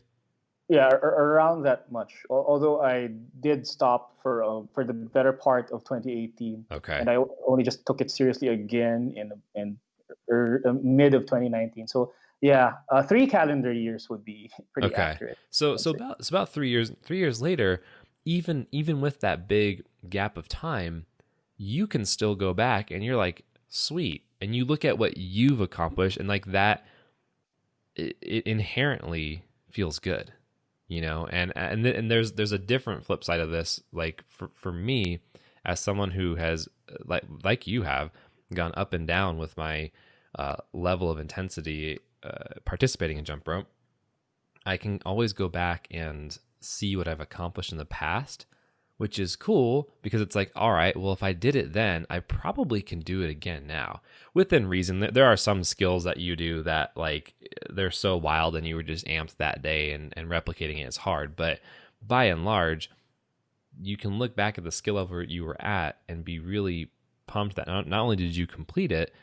Yeah, around that much. Although I did stop for the better part of 2018. Okay. And I only just took it seriously again in mid of 2019. So yeah, 3 calendar years would be pretty accurate. So about 3 years. 3 years later, even with that big gap of time, you can still go back and you're like, sweet, and you look at what you've accomplished, and like that, it inherently feels good. And there's a different flip side of this. Like for me, as someone who has like you have gone up and down with my level of intensity participating in jump rope, I can always go back and see what I've accomplished in the past which is cool because it's like, all right, well, if I did it then, I probably can do it again now within reason. There are some skills that you do that like they're so wild and you were just amped that day, and replicating it is hard. But by and large, you can look back at the skill level you were at and be really pumped that not only did you complete it,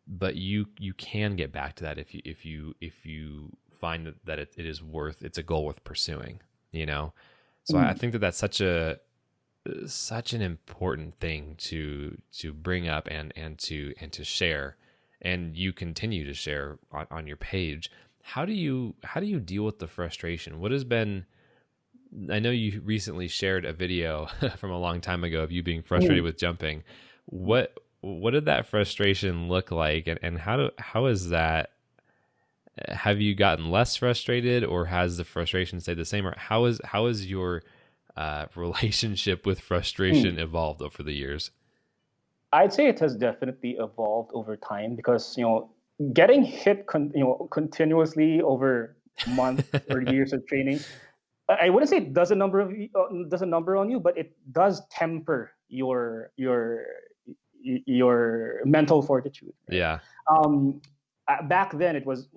but you can get back to that if you find that it is it's a goal worth pursuing, you know. So I think that that's such an important thing to bring up and to share, and you continue to share on your page. How do you deal with the frustration? What has been, I know you recently shared a video from a long time ago of you being frustrated with jumping. What did that frustration look like, and how is that? Have you gotten less frustrated, or has the frustration stayed the same, or how is your relationship with frustration evolved over the years? I'd say it has definitely evolved over time because getting hit continuously over months or years of training, I wouldn't say it does a number on you, but it does temper your mental fortitude. Right? Yeah. Back then it was,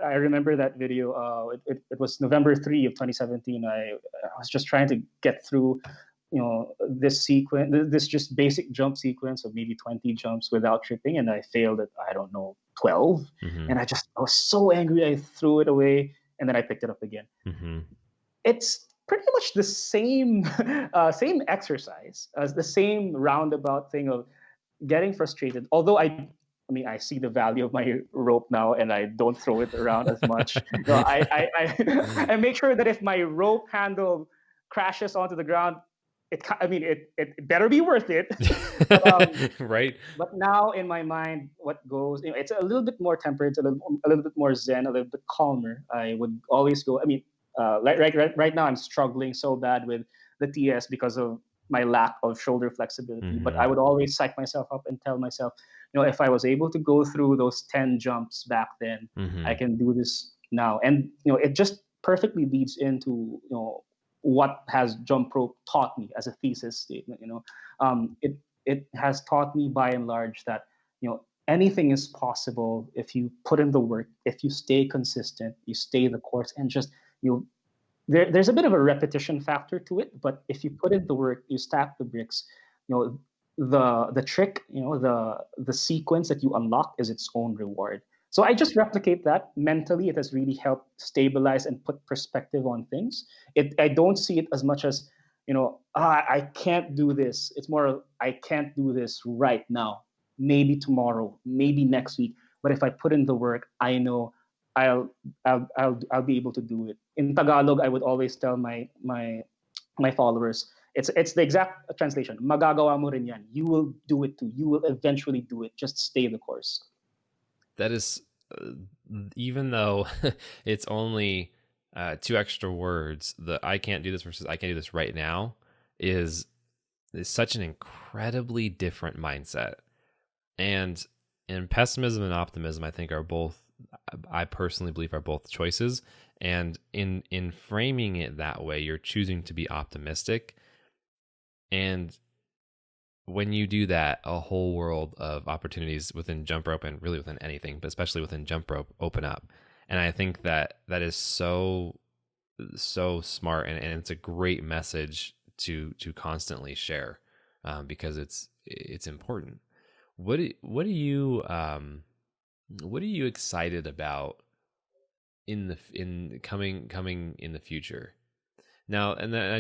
I remember that video, it was November 3 of 2017. I was just trying to get through this sequence, this just basic jump sequence of maybe 20 jumps without tripping, and I failed at, I don't know, 12. And I was so angry I threw it away, and then I picked it up again. It's pretty much the same same exercise as the same roundabout thing of getting frustrated. Although I see the value of my rope now, and I don't throw it around as much. I make sure that if my rope handle crashes onto the ground, it better be worth it. Right. But now in my mind, what goes, it's a little bit more tempered, it's a little bit more zen, a little bit calmer. I would always go. Right now I'm struggling so bad with the TS because of my lack of shoulder flexibility. But I would always psych myself up and tell myself, if I was able to go through those 10 jumps back then, I can do this now. And it just perfectly leads into what has jump rope taught me as a thesis statement. It has taught me by and large that anything is possible if you put in the work, if you stay consistent, you stay the course, and just there's a bit of a repetition factor to it, but if you put in the work, you stack the bricks, the trick, the sequence that you unlock is its own reward. So I just replicate that mentally. It has really helped stabilize and put perspective on things. I don't see it as much as, I can't do this. It's more of, I can't do this right now. Maybe tomorrow, maybe next week. But if I put in the work, I know I'll be able to do it. In Tagalog, I would always tell my followers, it's the exact translation. Magagawa mo rin yan. You will do it too. You will eventually do it. Just stay the course. That is, even though it's only 2 extra words, the I can't do this versus I can do this right now is such an incredibly different mindset. And pessimism and optimism, I think, I personally believe are both choices. And in framing it that way, you're choosing to be optimistic. And when you do that, a whole world of opportunities within jump rope, and really within anything, but especially within jump rope, open up. And I think that is so smart, and it's a great message to constantly share, because it's important. What are you excited about in coming in the future? Now, and then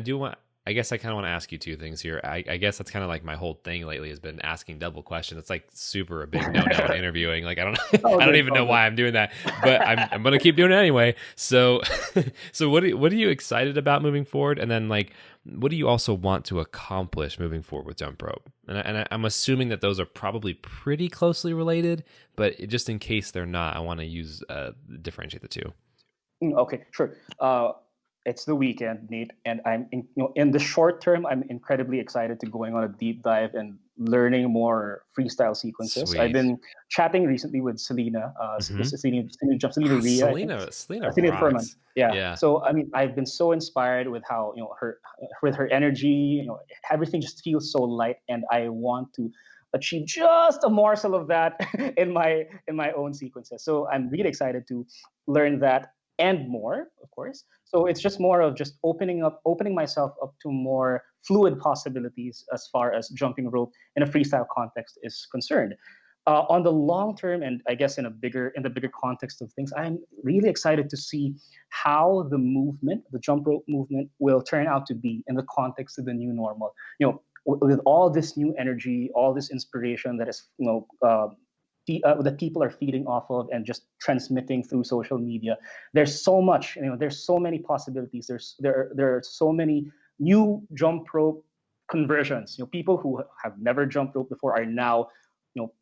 I guess I kind of want to ask you 2 things here. I guess that's kind of like my whole thing lately has been asking double questions. It's like super a big no-no in interviewing. Like I don't even know why I'm doing that, but I'm going to keep doing it anyway. So, so what are you excited about moving forward? And then like, what do you also want to accomplish moving forward with jump rope? And I'm assuming that those are probably pretty closely related, but just in case they're not, I want to differentiate the 2. Okay, sure. It's the weekend, Nate, and I'm in the short term, I'm incredibly excited to going on a deep dive and learning more freestyle sequences. I've Sweet. been chatting recently with Selena, Mm-hmm. Selena Ria, I think. Selena Selena Furman. rocks. Yeah. Yeah. So I mean, I've been so inspired with how with her energy. Everything just feels so light, and I want to achieve just a morsel of that in my own sequences. So I'm really excited to learn that and more, of course. So it's just more of just opening myself up to more fluid possibilities as far as jumping rope in a freestyle context is concerned. On the long term, and I guess in the bigger context of things, I'm really excited to see how the jump rope movement, will turn out to be in the context of the new normal. With all this new energy, all this inspiration that is, that people are feeding off of and just transmitting through social media. There's so much, there's so many possibilities. There are so many new jump rope conversions. People who have never jumped rope before are now,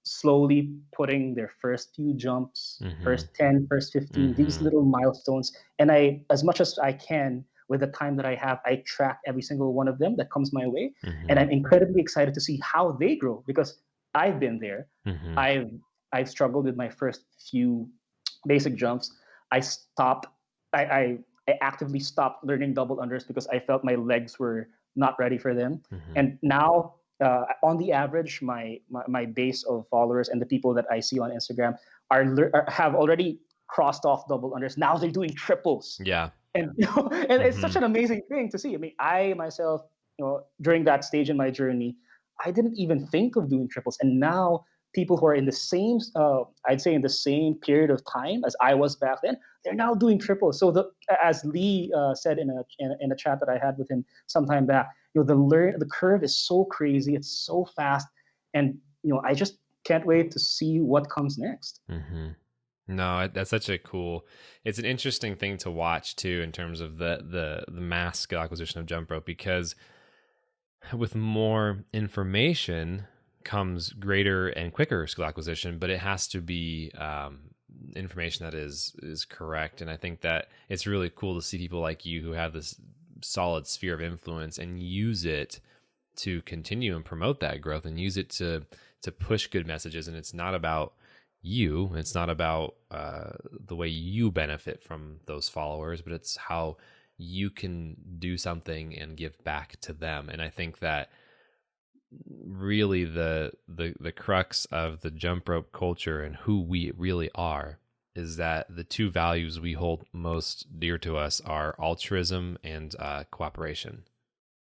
slowly putting their first few jumps, Mm-hmm. first 10, first 15, these Mm-hmm. little milestones. And as much as I can, with the time that I have, I track every single one of them that comes my way. And Mm-hmm. I'm incredibly excited to see how they grow, because I've been there. Mm-hmm. I've struggled with my first few basic jumps. I stopped. I actively stopped learning double unders because I felt my legs were not ready for them. Mm-hmm. And now, on the average, my base of followers and the people that I see on Instagram have already crossed off double unders. Now they're doing triples, Yeah. and and it's such Mm-hmm. an amazing thing to see. I mean, I myself, during that stage in my journey, I didn't even think of doing triples, and now people who are in the same, I'd say, in the same period of time as I was back then, they're now doing triples. So as Lee said in a chat that I had with him some time back, the curve is so crazy, it's so fast, and I just can't wait to see what comes next. Mm-hmm. No, that's such a cool. It's an interesting thing to watch too, in terms of the mass skill acquisition of jump rope, because with more information comes greater and quicker skill acquisition, but it has to be information that is correct. And I think that it's really cool to see people like you who have this solid sphere of influence and use it to continue and promote that growth, and use it to push good messages. And it's not about you, it's not about the way you benefit from those followers, but it's how you can do something and give back to them. And I think that really the crux of the jump rope culture and who we really are is that the two values we hold most dear to us are altruism and cooperation,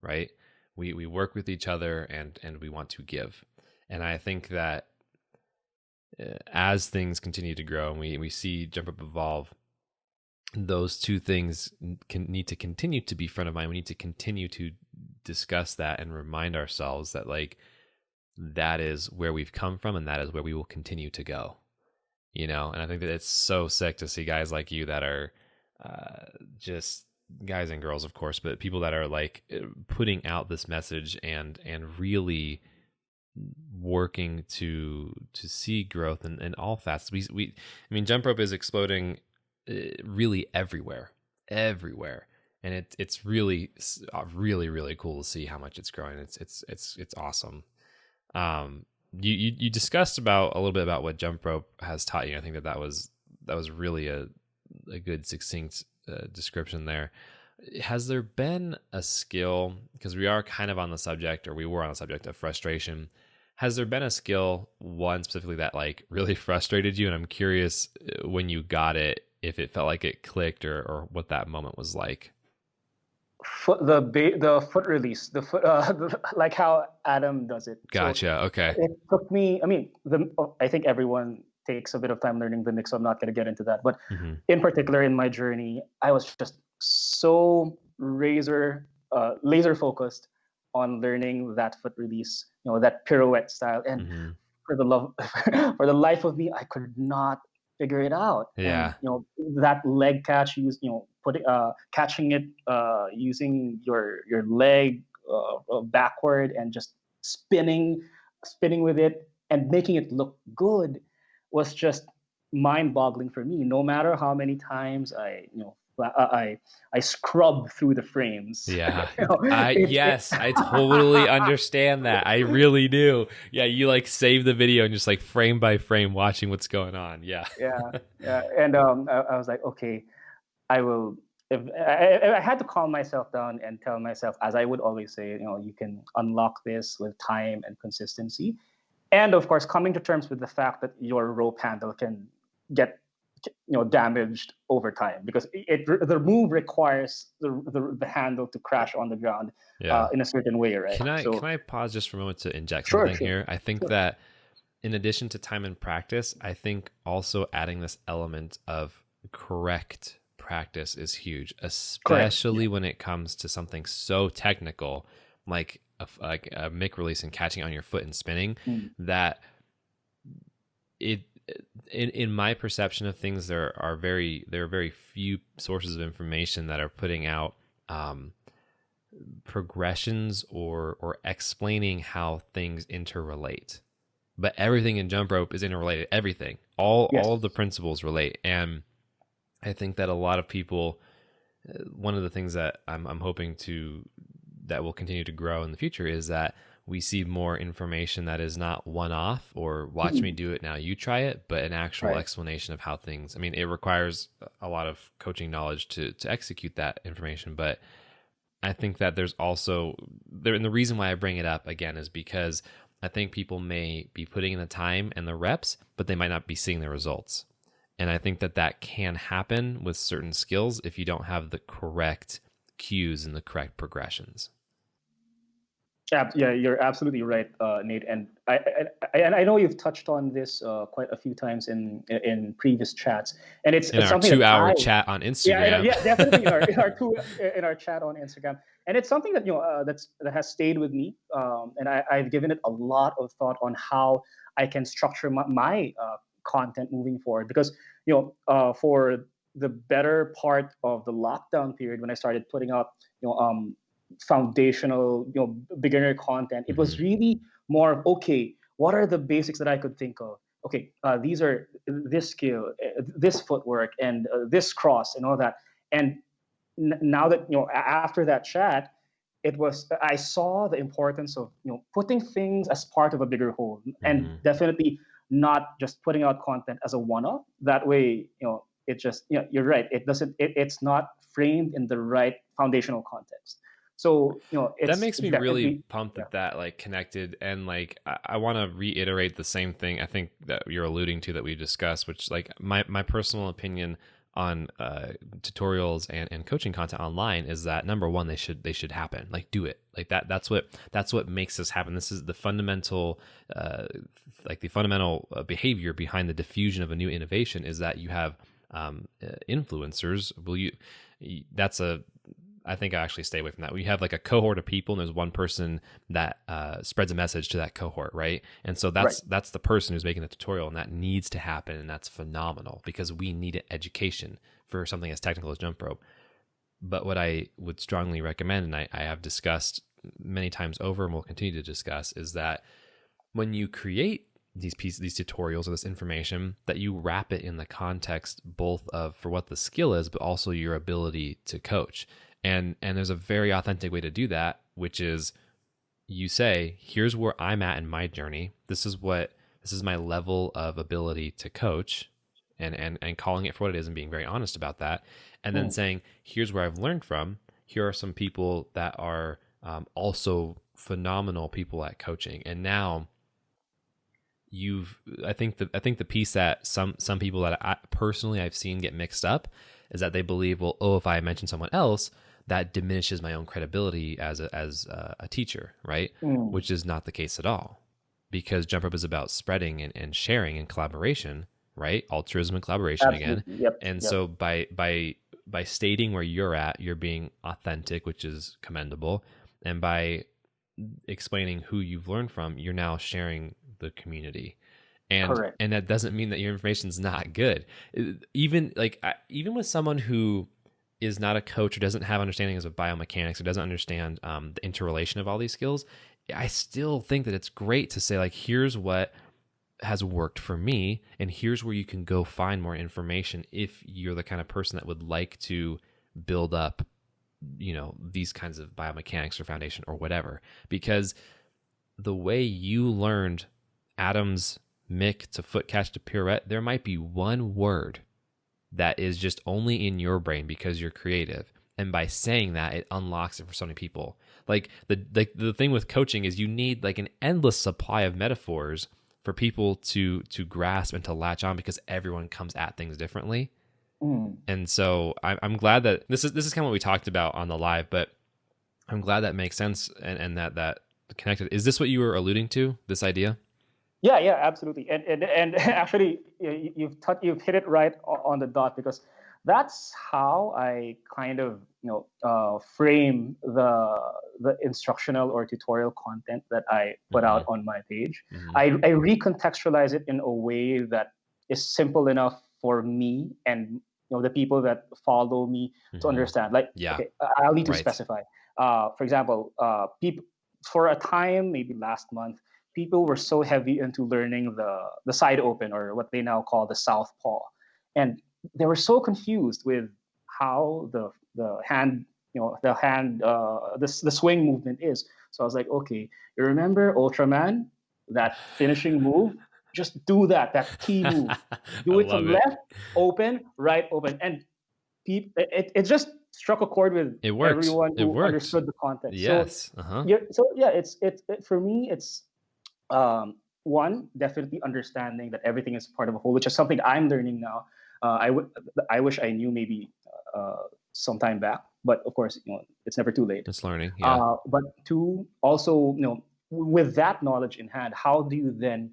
right? We work with each other, and we want to give. And I think that as things continue to grow and we see jump rope evolve, those two things need to continue to be front of mind. We need to continue to discuss that and remind ourselves that, like, that is where we've come from and that is where we will continue to go. And I think that it's so sick to see guys like you that are just guys and girls, of course, but people that are like putting out this message and really working to see growth in all facets. I mean, jump rope is exploding really everywhere, and it's really really cool to see how much it's growing. It's awesome. You discussed a little bit about what jump rope has taught you. I think that was really a good succinct description there. Has there been a skill, because we are kind of on the subject, or we were on the subject of frustration, has there been a skill, one specifically, that like really frustrated you? And I'm curious, when you got it, if it felt like it clicked, or what that moment was like. The foot release, like how Adam does it. Gotcha. So Okay. it took me. I mean, I think everyone takes a bit of time learning the mix, so I'm not going to get into that. But Mm-hmm. in particular, in my journey, I was just so laser focused on learning that foot release, that pirouette style, and Mm-hmm. for the love for the life of me, I could not figure it out. And Yeah. that leg catch, catching it using your leg backward, and just spinning with it and making it look good, was just mind-boggling for me. No matter how many times I I scrub through the frames. Yeah. You know, Yes, I totally understand that. I really do. Yeah, you like save the video and just like frame by frame watching what's going on. Yeah. yeah, yeah. And I was like, okay, I will. If I had to calm myself down and tell myself, as I would always say, you know, you can unlock this with time and consistency, and of course, coming to terms with the fact that your rope handle can get, you know, damaged over time, because the move requires the handle to crash on the ground Yeah. in a certain way, right? Can So I pause just for a moment to inject sure, something sure, here? I think sure. that in addition to time and practice, I think also adding this element of correct practice is huge, Correct. especially when it comes to something so technical like like a mic release and catching on your foot and spinning. Mm. That it in my perception of things, there are very few sources of information that are putting out progressions or explaining how things interrelate. But everything in jump rope is interrelated. Everything, Yes. all of the principles relate. And I think that a lot of people, one of the things that I'm hoping that will continue to grow in the future is that we see more information that is not one off or watch me do it now, you try it, but an actual Right. explanation of how things, I mean, it requires a lot of coaching knowledge to execute that information. But I think that there's also there, and the reason why I bring it up again is because I think people may be putting in the time and the reps, but they might not be seeing the results. And I think that can happen with certain skills if you don't have the correct cues and the correct progressions. Yeah, you're absolutely right, Nate. And I know you've touched on this quite a few times in previous chats, and In it's our something that 2 hour chat on Instagram. yeah, definitely in our chat on Instagram, and it's something that, you know, that has stayed with me, and I've given it a lot of thought on how I can structure my content moving forward, because, you know, for the better part of the lockdown period, when I started putting out, you know, foundational, you know, beginner content, it was really more of, okay, what are the basics that I could think of? Okay, these are this skill, this footwork, and this cross, and all that. And now that, you know, after that chat, I saw the importance of, you know, putting things as part of a bigger whole, and definitely not just putting out content as a one-off. That way, you know, it just, you know, you're right, it's not framed in the right foundational context. So, you know, That it's makes me really definitely, pumped yeah. that like connected. And like I want to reiterate the same thing I think that you're alluding to that we discussed, which like my personal opinion on tutorials and coaching content online is that number one, they should happen. Like do it. Like that's what makes this happen. This is the fundamental behavior behind the diffusion of a new innovation is that you have influencers. That's a I think I actually stay away from that. We have like a cohort of people, and there's one person that spreads a message to that cohort, right? And so that's the person who's making the tutorial, and that needs to happen, and that's phenomenal because we need an education for something as technical as jump rope. But what I would strongly recommend, and I have discussed many times over, and will continue to discuss, is that when you create these tutorials or this information, that you wrap it in the context both of for what the skill is, but also your ability to coach. And there's a very authentic way to do that, which is you say, here's where I'm at in my journey. This is my level of ability to coach, and calling it for what it is and being very honest about that. And then saying, here's where I've learned from. Here are some people that are also phenomenal people at coaching. And now I think the piece that some people that I've seen get mixed up is that they believe, well, if I mention someone else, that diminishes my own credibility as a teacher, right? Which is not the case at all, because jump rope is about spreading and sharing and collaboration, right? Altruism and collaboration. Absolutely. Again. Yep. And Yep. so by stating where you're at, you're being authentic, which is commendable. And by explaining who you've learned from, you're now sharing the community. Correct. And that doesn't mean that your information is not good. Even with someone who is not a coach or doesn't have understandings of biomechanics or doesn't understand the interrelation of all these skills, I still think that it's great to say, like, here's what has worked for me, and here's where you can go find more information if you're the kind of person that would like to build up, these kinds of biomechanics or foundation or whatever. Because the way you learned Adam's Mick to foot catch to pirouette, there might be one word that is just only in your brain because you're creative, and by saying that, it unlocks it for so many people. Like the thing with coaching is you need like an endless supply of metaphors for people to grasp and to latch on, because everyone comes at things differently. And so I'm glad that this is kind of what we talked about on the live, but I'm glad that makes sense and that connected. Is this what you were alluding to, this idea? Yeah, absolutely. And actually, you've hit it right on the dot, because that's how I kind of frame the instructional or tutorial content that I put out on my page. I recontextualize it in a way that is simple enough for me and the people that follow me to understand. Like, okay, I'll need to specify. For example, people for a time, maybe last month, people were so heavy into learning the side open, or what they now call the southpaw, and they were so confused with how the hand the swing movement is. So I was like, okay, you remember Ultraman, that finishing move? Just do that key move. Do it from left open, right open, and it just struck a chord with everyone who understood the context. Yes. So it's for me, it's one, definitely understanding that everything is part of a whole, which is something I'm learning now. I wish I knew maybe some time back, but of course, it's never too late. It's learning. Yeah. But two, also, with that knowledge in hand, how do you then,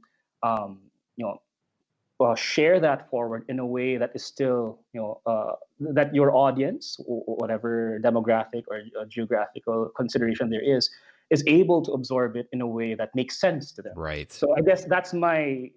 share that forward in a way that is still, that your audience, or whatever demographic or geographical consideration there is able to absorb it in a way that makes sense to them. Right. So I guess that's my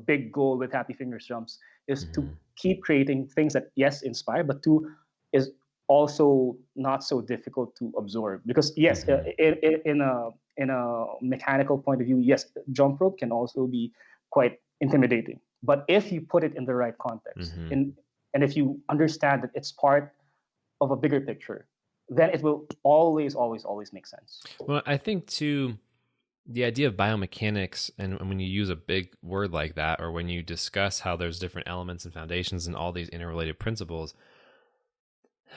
big goal with Happyfingers Jumps, is to keep creating things that, yes, inspire, but two, is also not so difficult to absorb. Because yes, in a mechanical point of view, yes, jump rope can also be quite intimidating. But if you put it in the right context, and if you understand that it's part of a bigger picture, then it will always make sense. Well, I think too, the idea of biomechanics, and when you use a big word like that, or when you discuss how there's different elements and foundations and all these interrelated principles,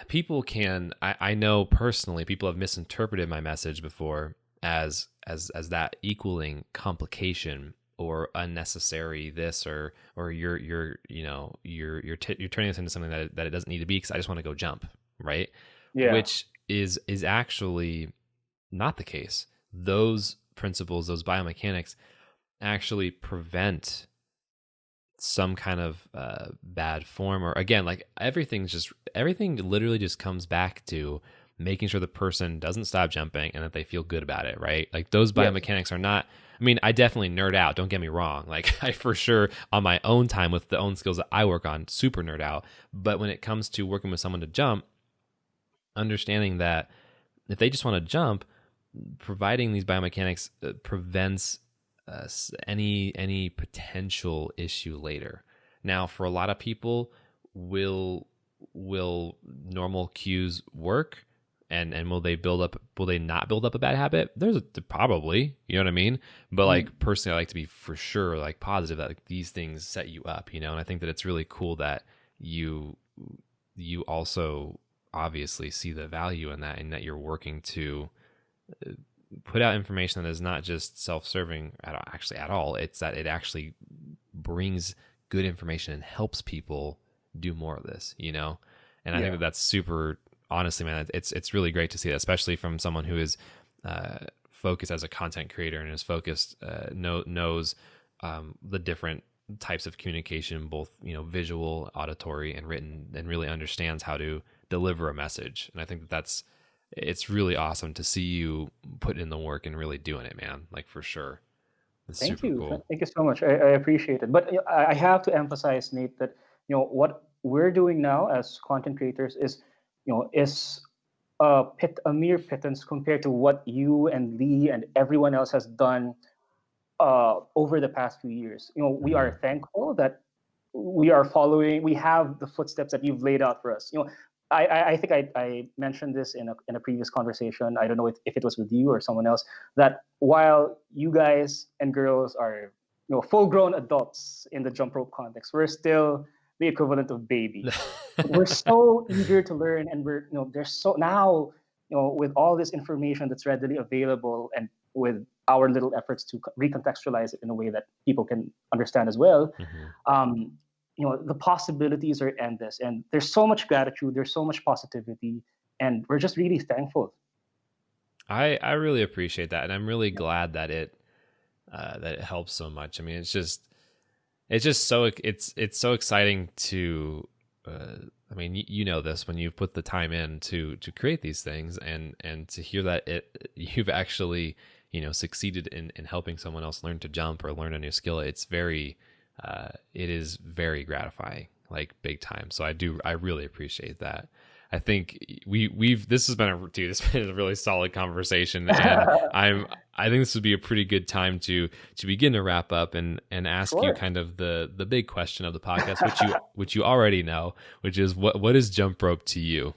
people can, I know personally, people have misinterpreted my message before as that equaling complication or unnecessary this, or you're turning this into something that it doesn't need to be, because I just want to go jump, right? Yeah. Which is actually not the case. Those principles, those biomechanics, actually prevent some kind of bad form, or again, like everything literally just comes back to making sure the person doesn't stop jumping and that they feel good about it, right? Like those biomechanics are not, I mean, I definitely nerd out, don't get me wrong. Like I for sure on my own time with the own skills that I work on, super nerd out. But when it comes to working with someone to jump, understanding that if they just want to jump, providing these biomechanics prevents any potential issue later. Now, for a lot of people, will normal cues work? And will they not build up a bad habit? There's probably, you know what I mean? But like personally, I like to be for sure like positive that like these things set you up, and I think that it's really cool that you also obviously see the value in that, and that you're working to put out information that is not just self-serving at all. It's that it actually brings good information and helps people do more of this, And I think that that's super, honestly, man, it's really great to see that, especially from someone who is focused as a content creator and is focused, knows the different types of communication, both visual, auditory, and written, and really understands how to deliver a message. And I think it's really awesome to see you put in the work and really doing it, man. Like for sure. It's Thank super you. cool. Thank you so much. I appreciate it. But I have to emphasize, Nate, that what we're doing now as content creators is a mere pittance compared to what you and Lee and everyone else has done over the past few years. We are thankful that we have the footsteps that you've laid out for us. I think I mentioned this in a previous conversation. I don't know if it was with you or someone else, that while you guys and girls are full grown adults in the jump rope context, we're still the equivalent of babies. We're so eager to learn, and there's so now with all this information that's readily available, and with our little efforts to recontextualize it in a way that people can understand as well. The possibilities are endless, and there's so much gratitude, there's so much positivity, and we're just really thankful. I really appreciate that, and I'm really glad that it helps so much. I mean, it's just so so exciting to. I mean, you know this when you've put the time in to create these things, and to hear that you've actually succeeded in helping someone else learn to jump or learn a new skill. It's it is very gratifying, like big time. So I really appreciate that. I think this has been a really solid conversation, and I think this would be a pretty good time to begin to wrap up and ask you kind of the big question of the podcast, which you already know, which is what is jump rope to you?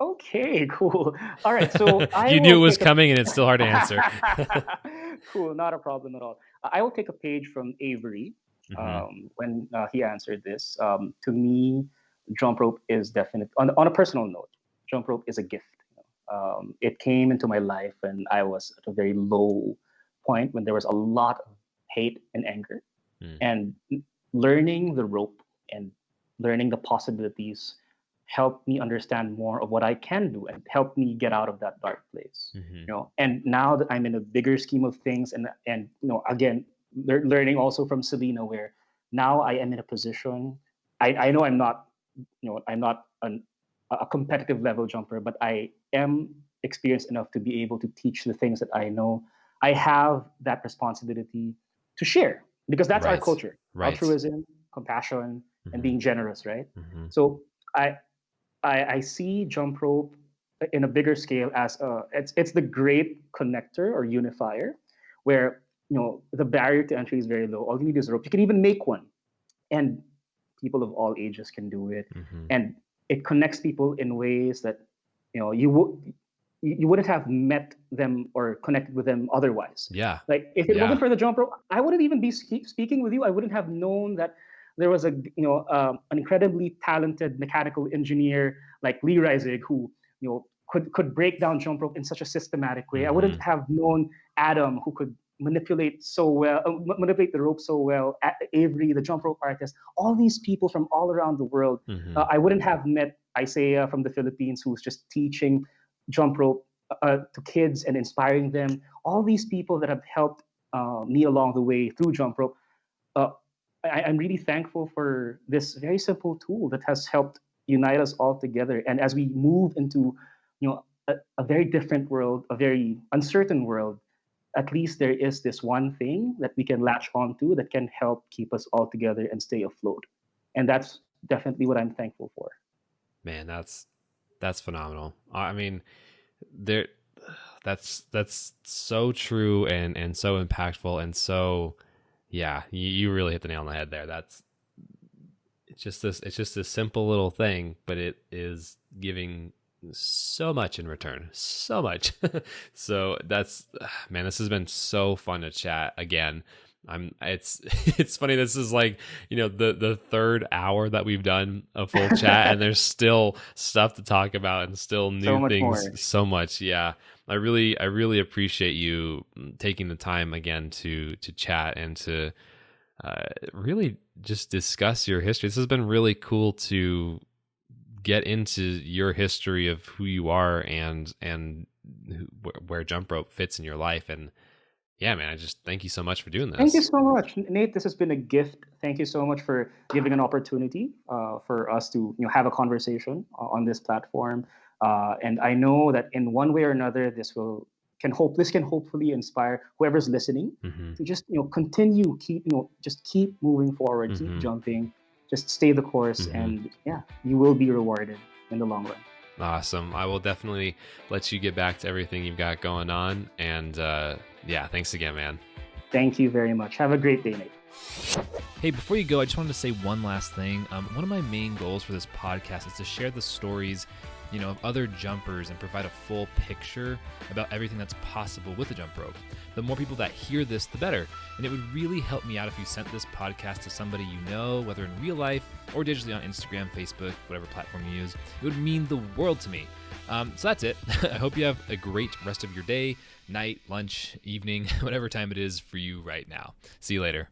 Okay, cool. All right, so you knew it was coming, and it's still hard to answer. Cool, not a problem at all. I will take a page from Avery when he answered this. To me, jump rope is definitely, on a personal note, jump rope is a gift. It came into my life when I was at a very low point, when there was a lot of hate and anger. And learning the rope and learning the possibilities helped me understand more of what I can do, and helped me get out of that dark place. And now that I'm in a bigger scheme of things, and again, learning also from Selena, where now I am in a position, I know I'm not a competitive level jumper, but I am experienced enough to be able to teach the things that I know. I have that responsibility to share, because that's our culture: altruism, compassion, and being generous, right? So I see jump rope in a bigger scale as it's the great connector or unifier, where the barrier to entry is very low. All you need is a rope. You can even make one, and people of all ages can do it. And it connects people in ways that you wouldn't have met them or connected with them otherwise. Yeah. Like if it wasn't for the jump rope, I wouldn't even be speaking with you. I wouldn't have known that there was an incredibly talented mechanical engineer like Lee Reisig who could break down jump rope in such a systematic way. I wouldn't have known Adam, who could manipulate the rope so well. Avery, the jump rope artist, all these people from all around the world. I wouldn't have met Isaiah from the Philippines, who's just teaching jump rope to kids and inspiring them. All these people that have helped me along the way through jump rope. I'm really thankful for this very simple tool that has helped unite us all together. And as we move into a very different world, a very uncertain world, at least there is this one thing that we can latch onto that can help keep us all together and stay afloat. And that's definitely what I'm thankful for. Man, that's phenomenal. I mean, that's so true and so impactful, and so you really hit the nail on the head there. It's just this simple little thing, but it is giving so much in return, so much. So this has been so fun to chat again. It's funny, this is like the third hour that we've done a full chat, and there's still stuff to talk about and still new things more. So much. I really appreciate you taking the time again to chat and to really just discuss your history. This has been really cool to get into your history of who you are and where jump rope fits in your life. And yeah, man, I just thank you so much for doing this. Thank you so much, Nate. This has been a gift. Thank you so much for giving an opportunity for us to have a conversation on this platform. And I know that in one way or another, this can hopefully inspire whoever's listening to just continue, keep moving forward, keep jumping, just stay the course, and you will be rewarded in the long run. Awesome. I will definitely let you get back to everything you've got going on. And thanks again, man. Thank you very much. Have a great day, Nate. Hey, before you go, I just wanted to say one last thing. One of my main goals for this podcast is to share the stories, of other jumpers and provide a full picture about everything that's possible with the jump rope. The more people that hear this, the better. And it would really help me out if you sent this podcast to somebody you know, whether in real life or digitally on Instagram, Facebook, whatever platform you use. It would mean the world to me. So that's it. I hope you have a great rest of your day, night, lunch, evening, whatever time it is for you right now. See you later.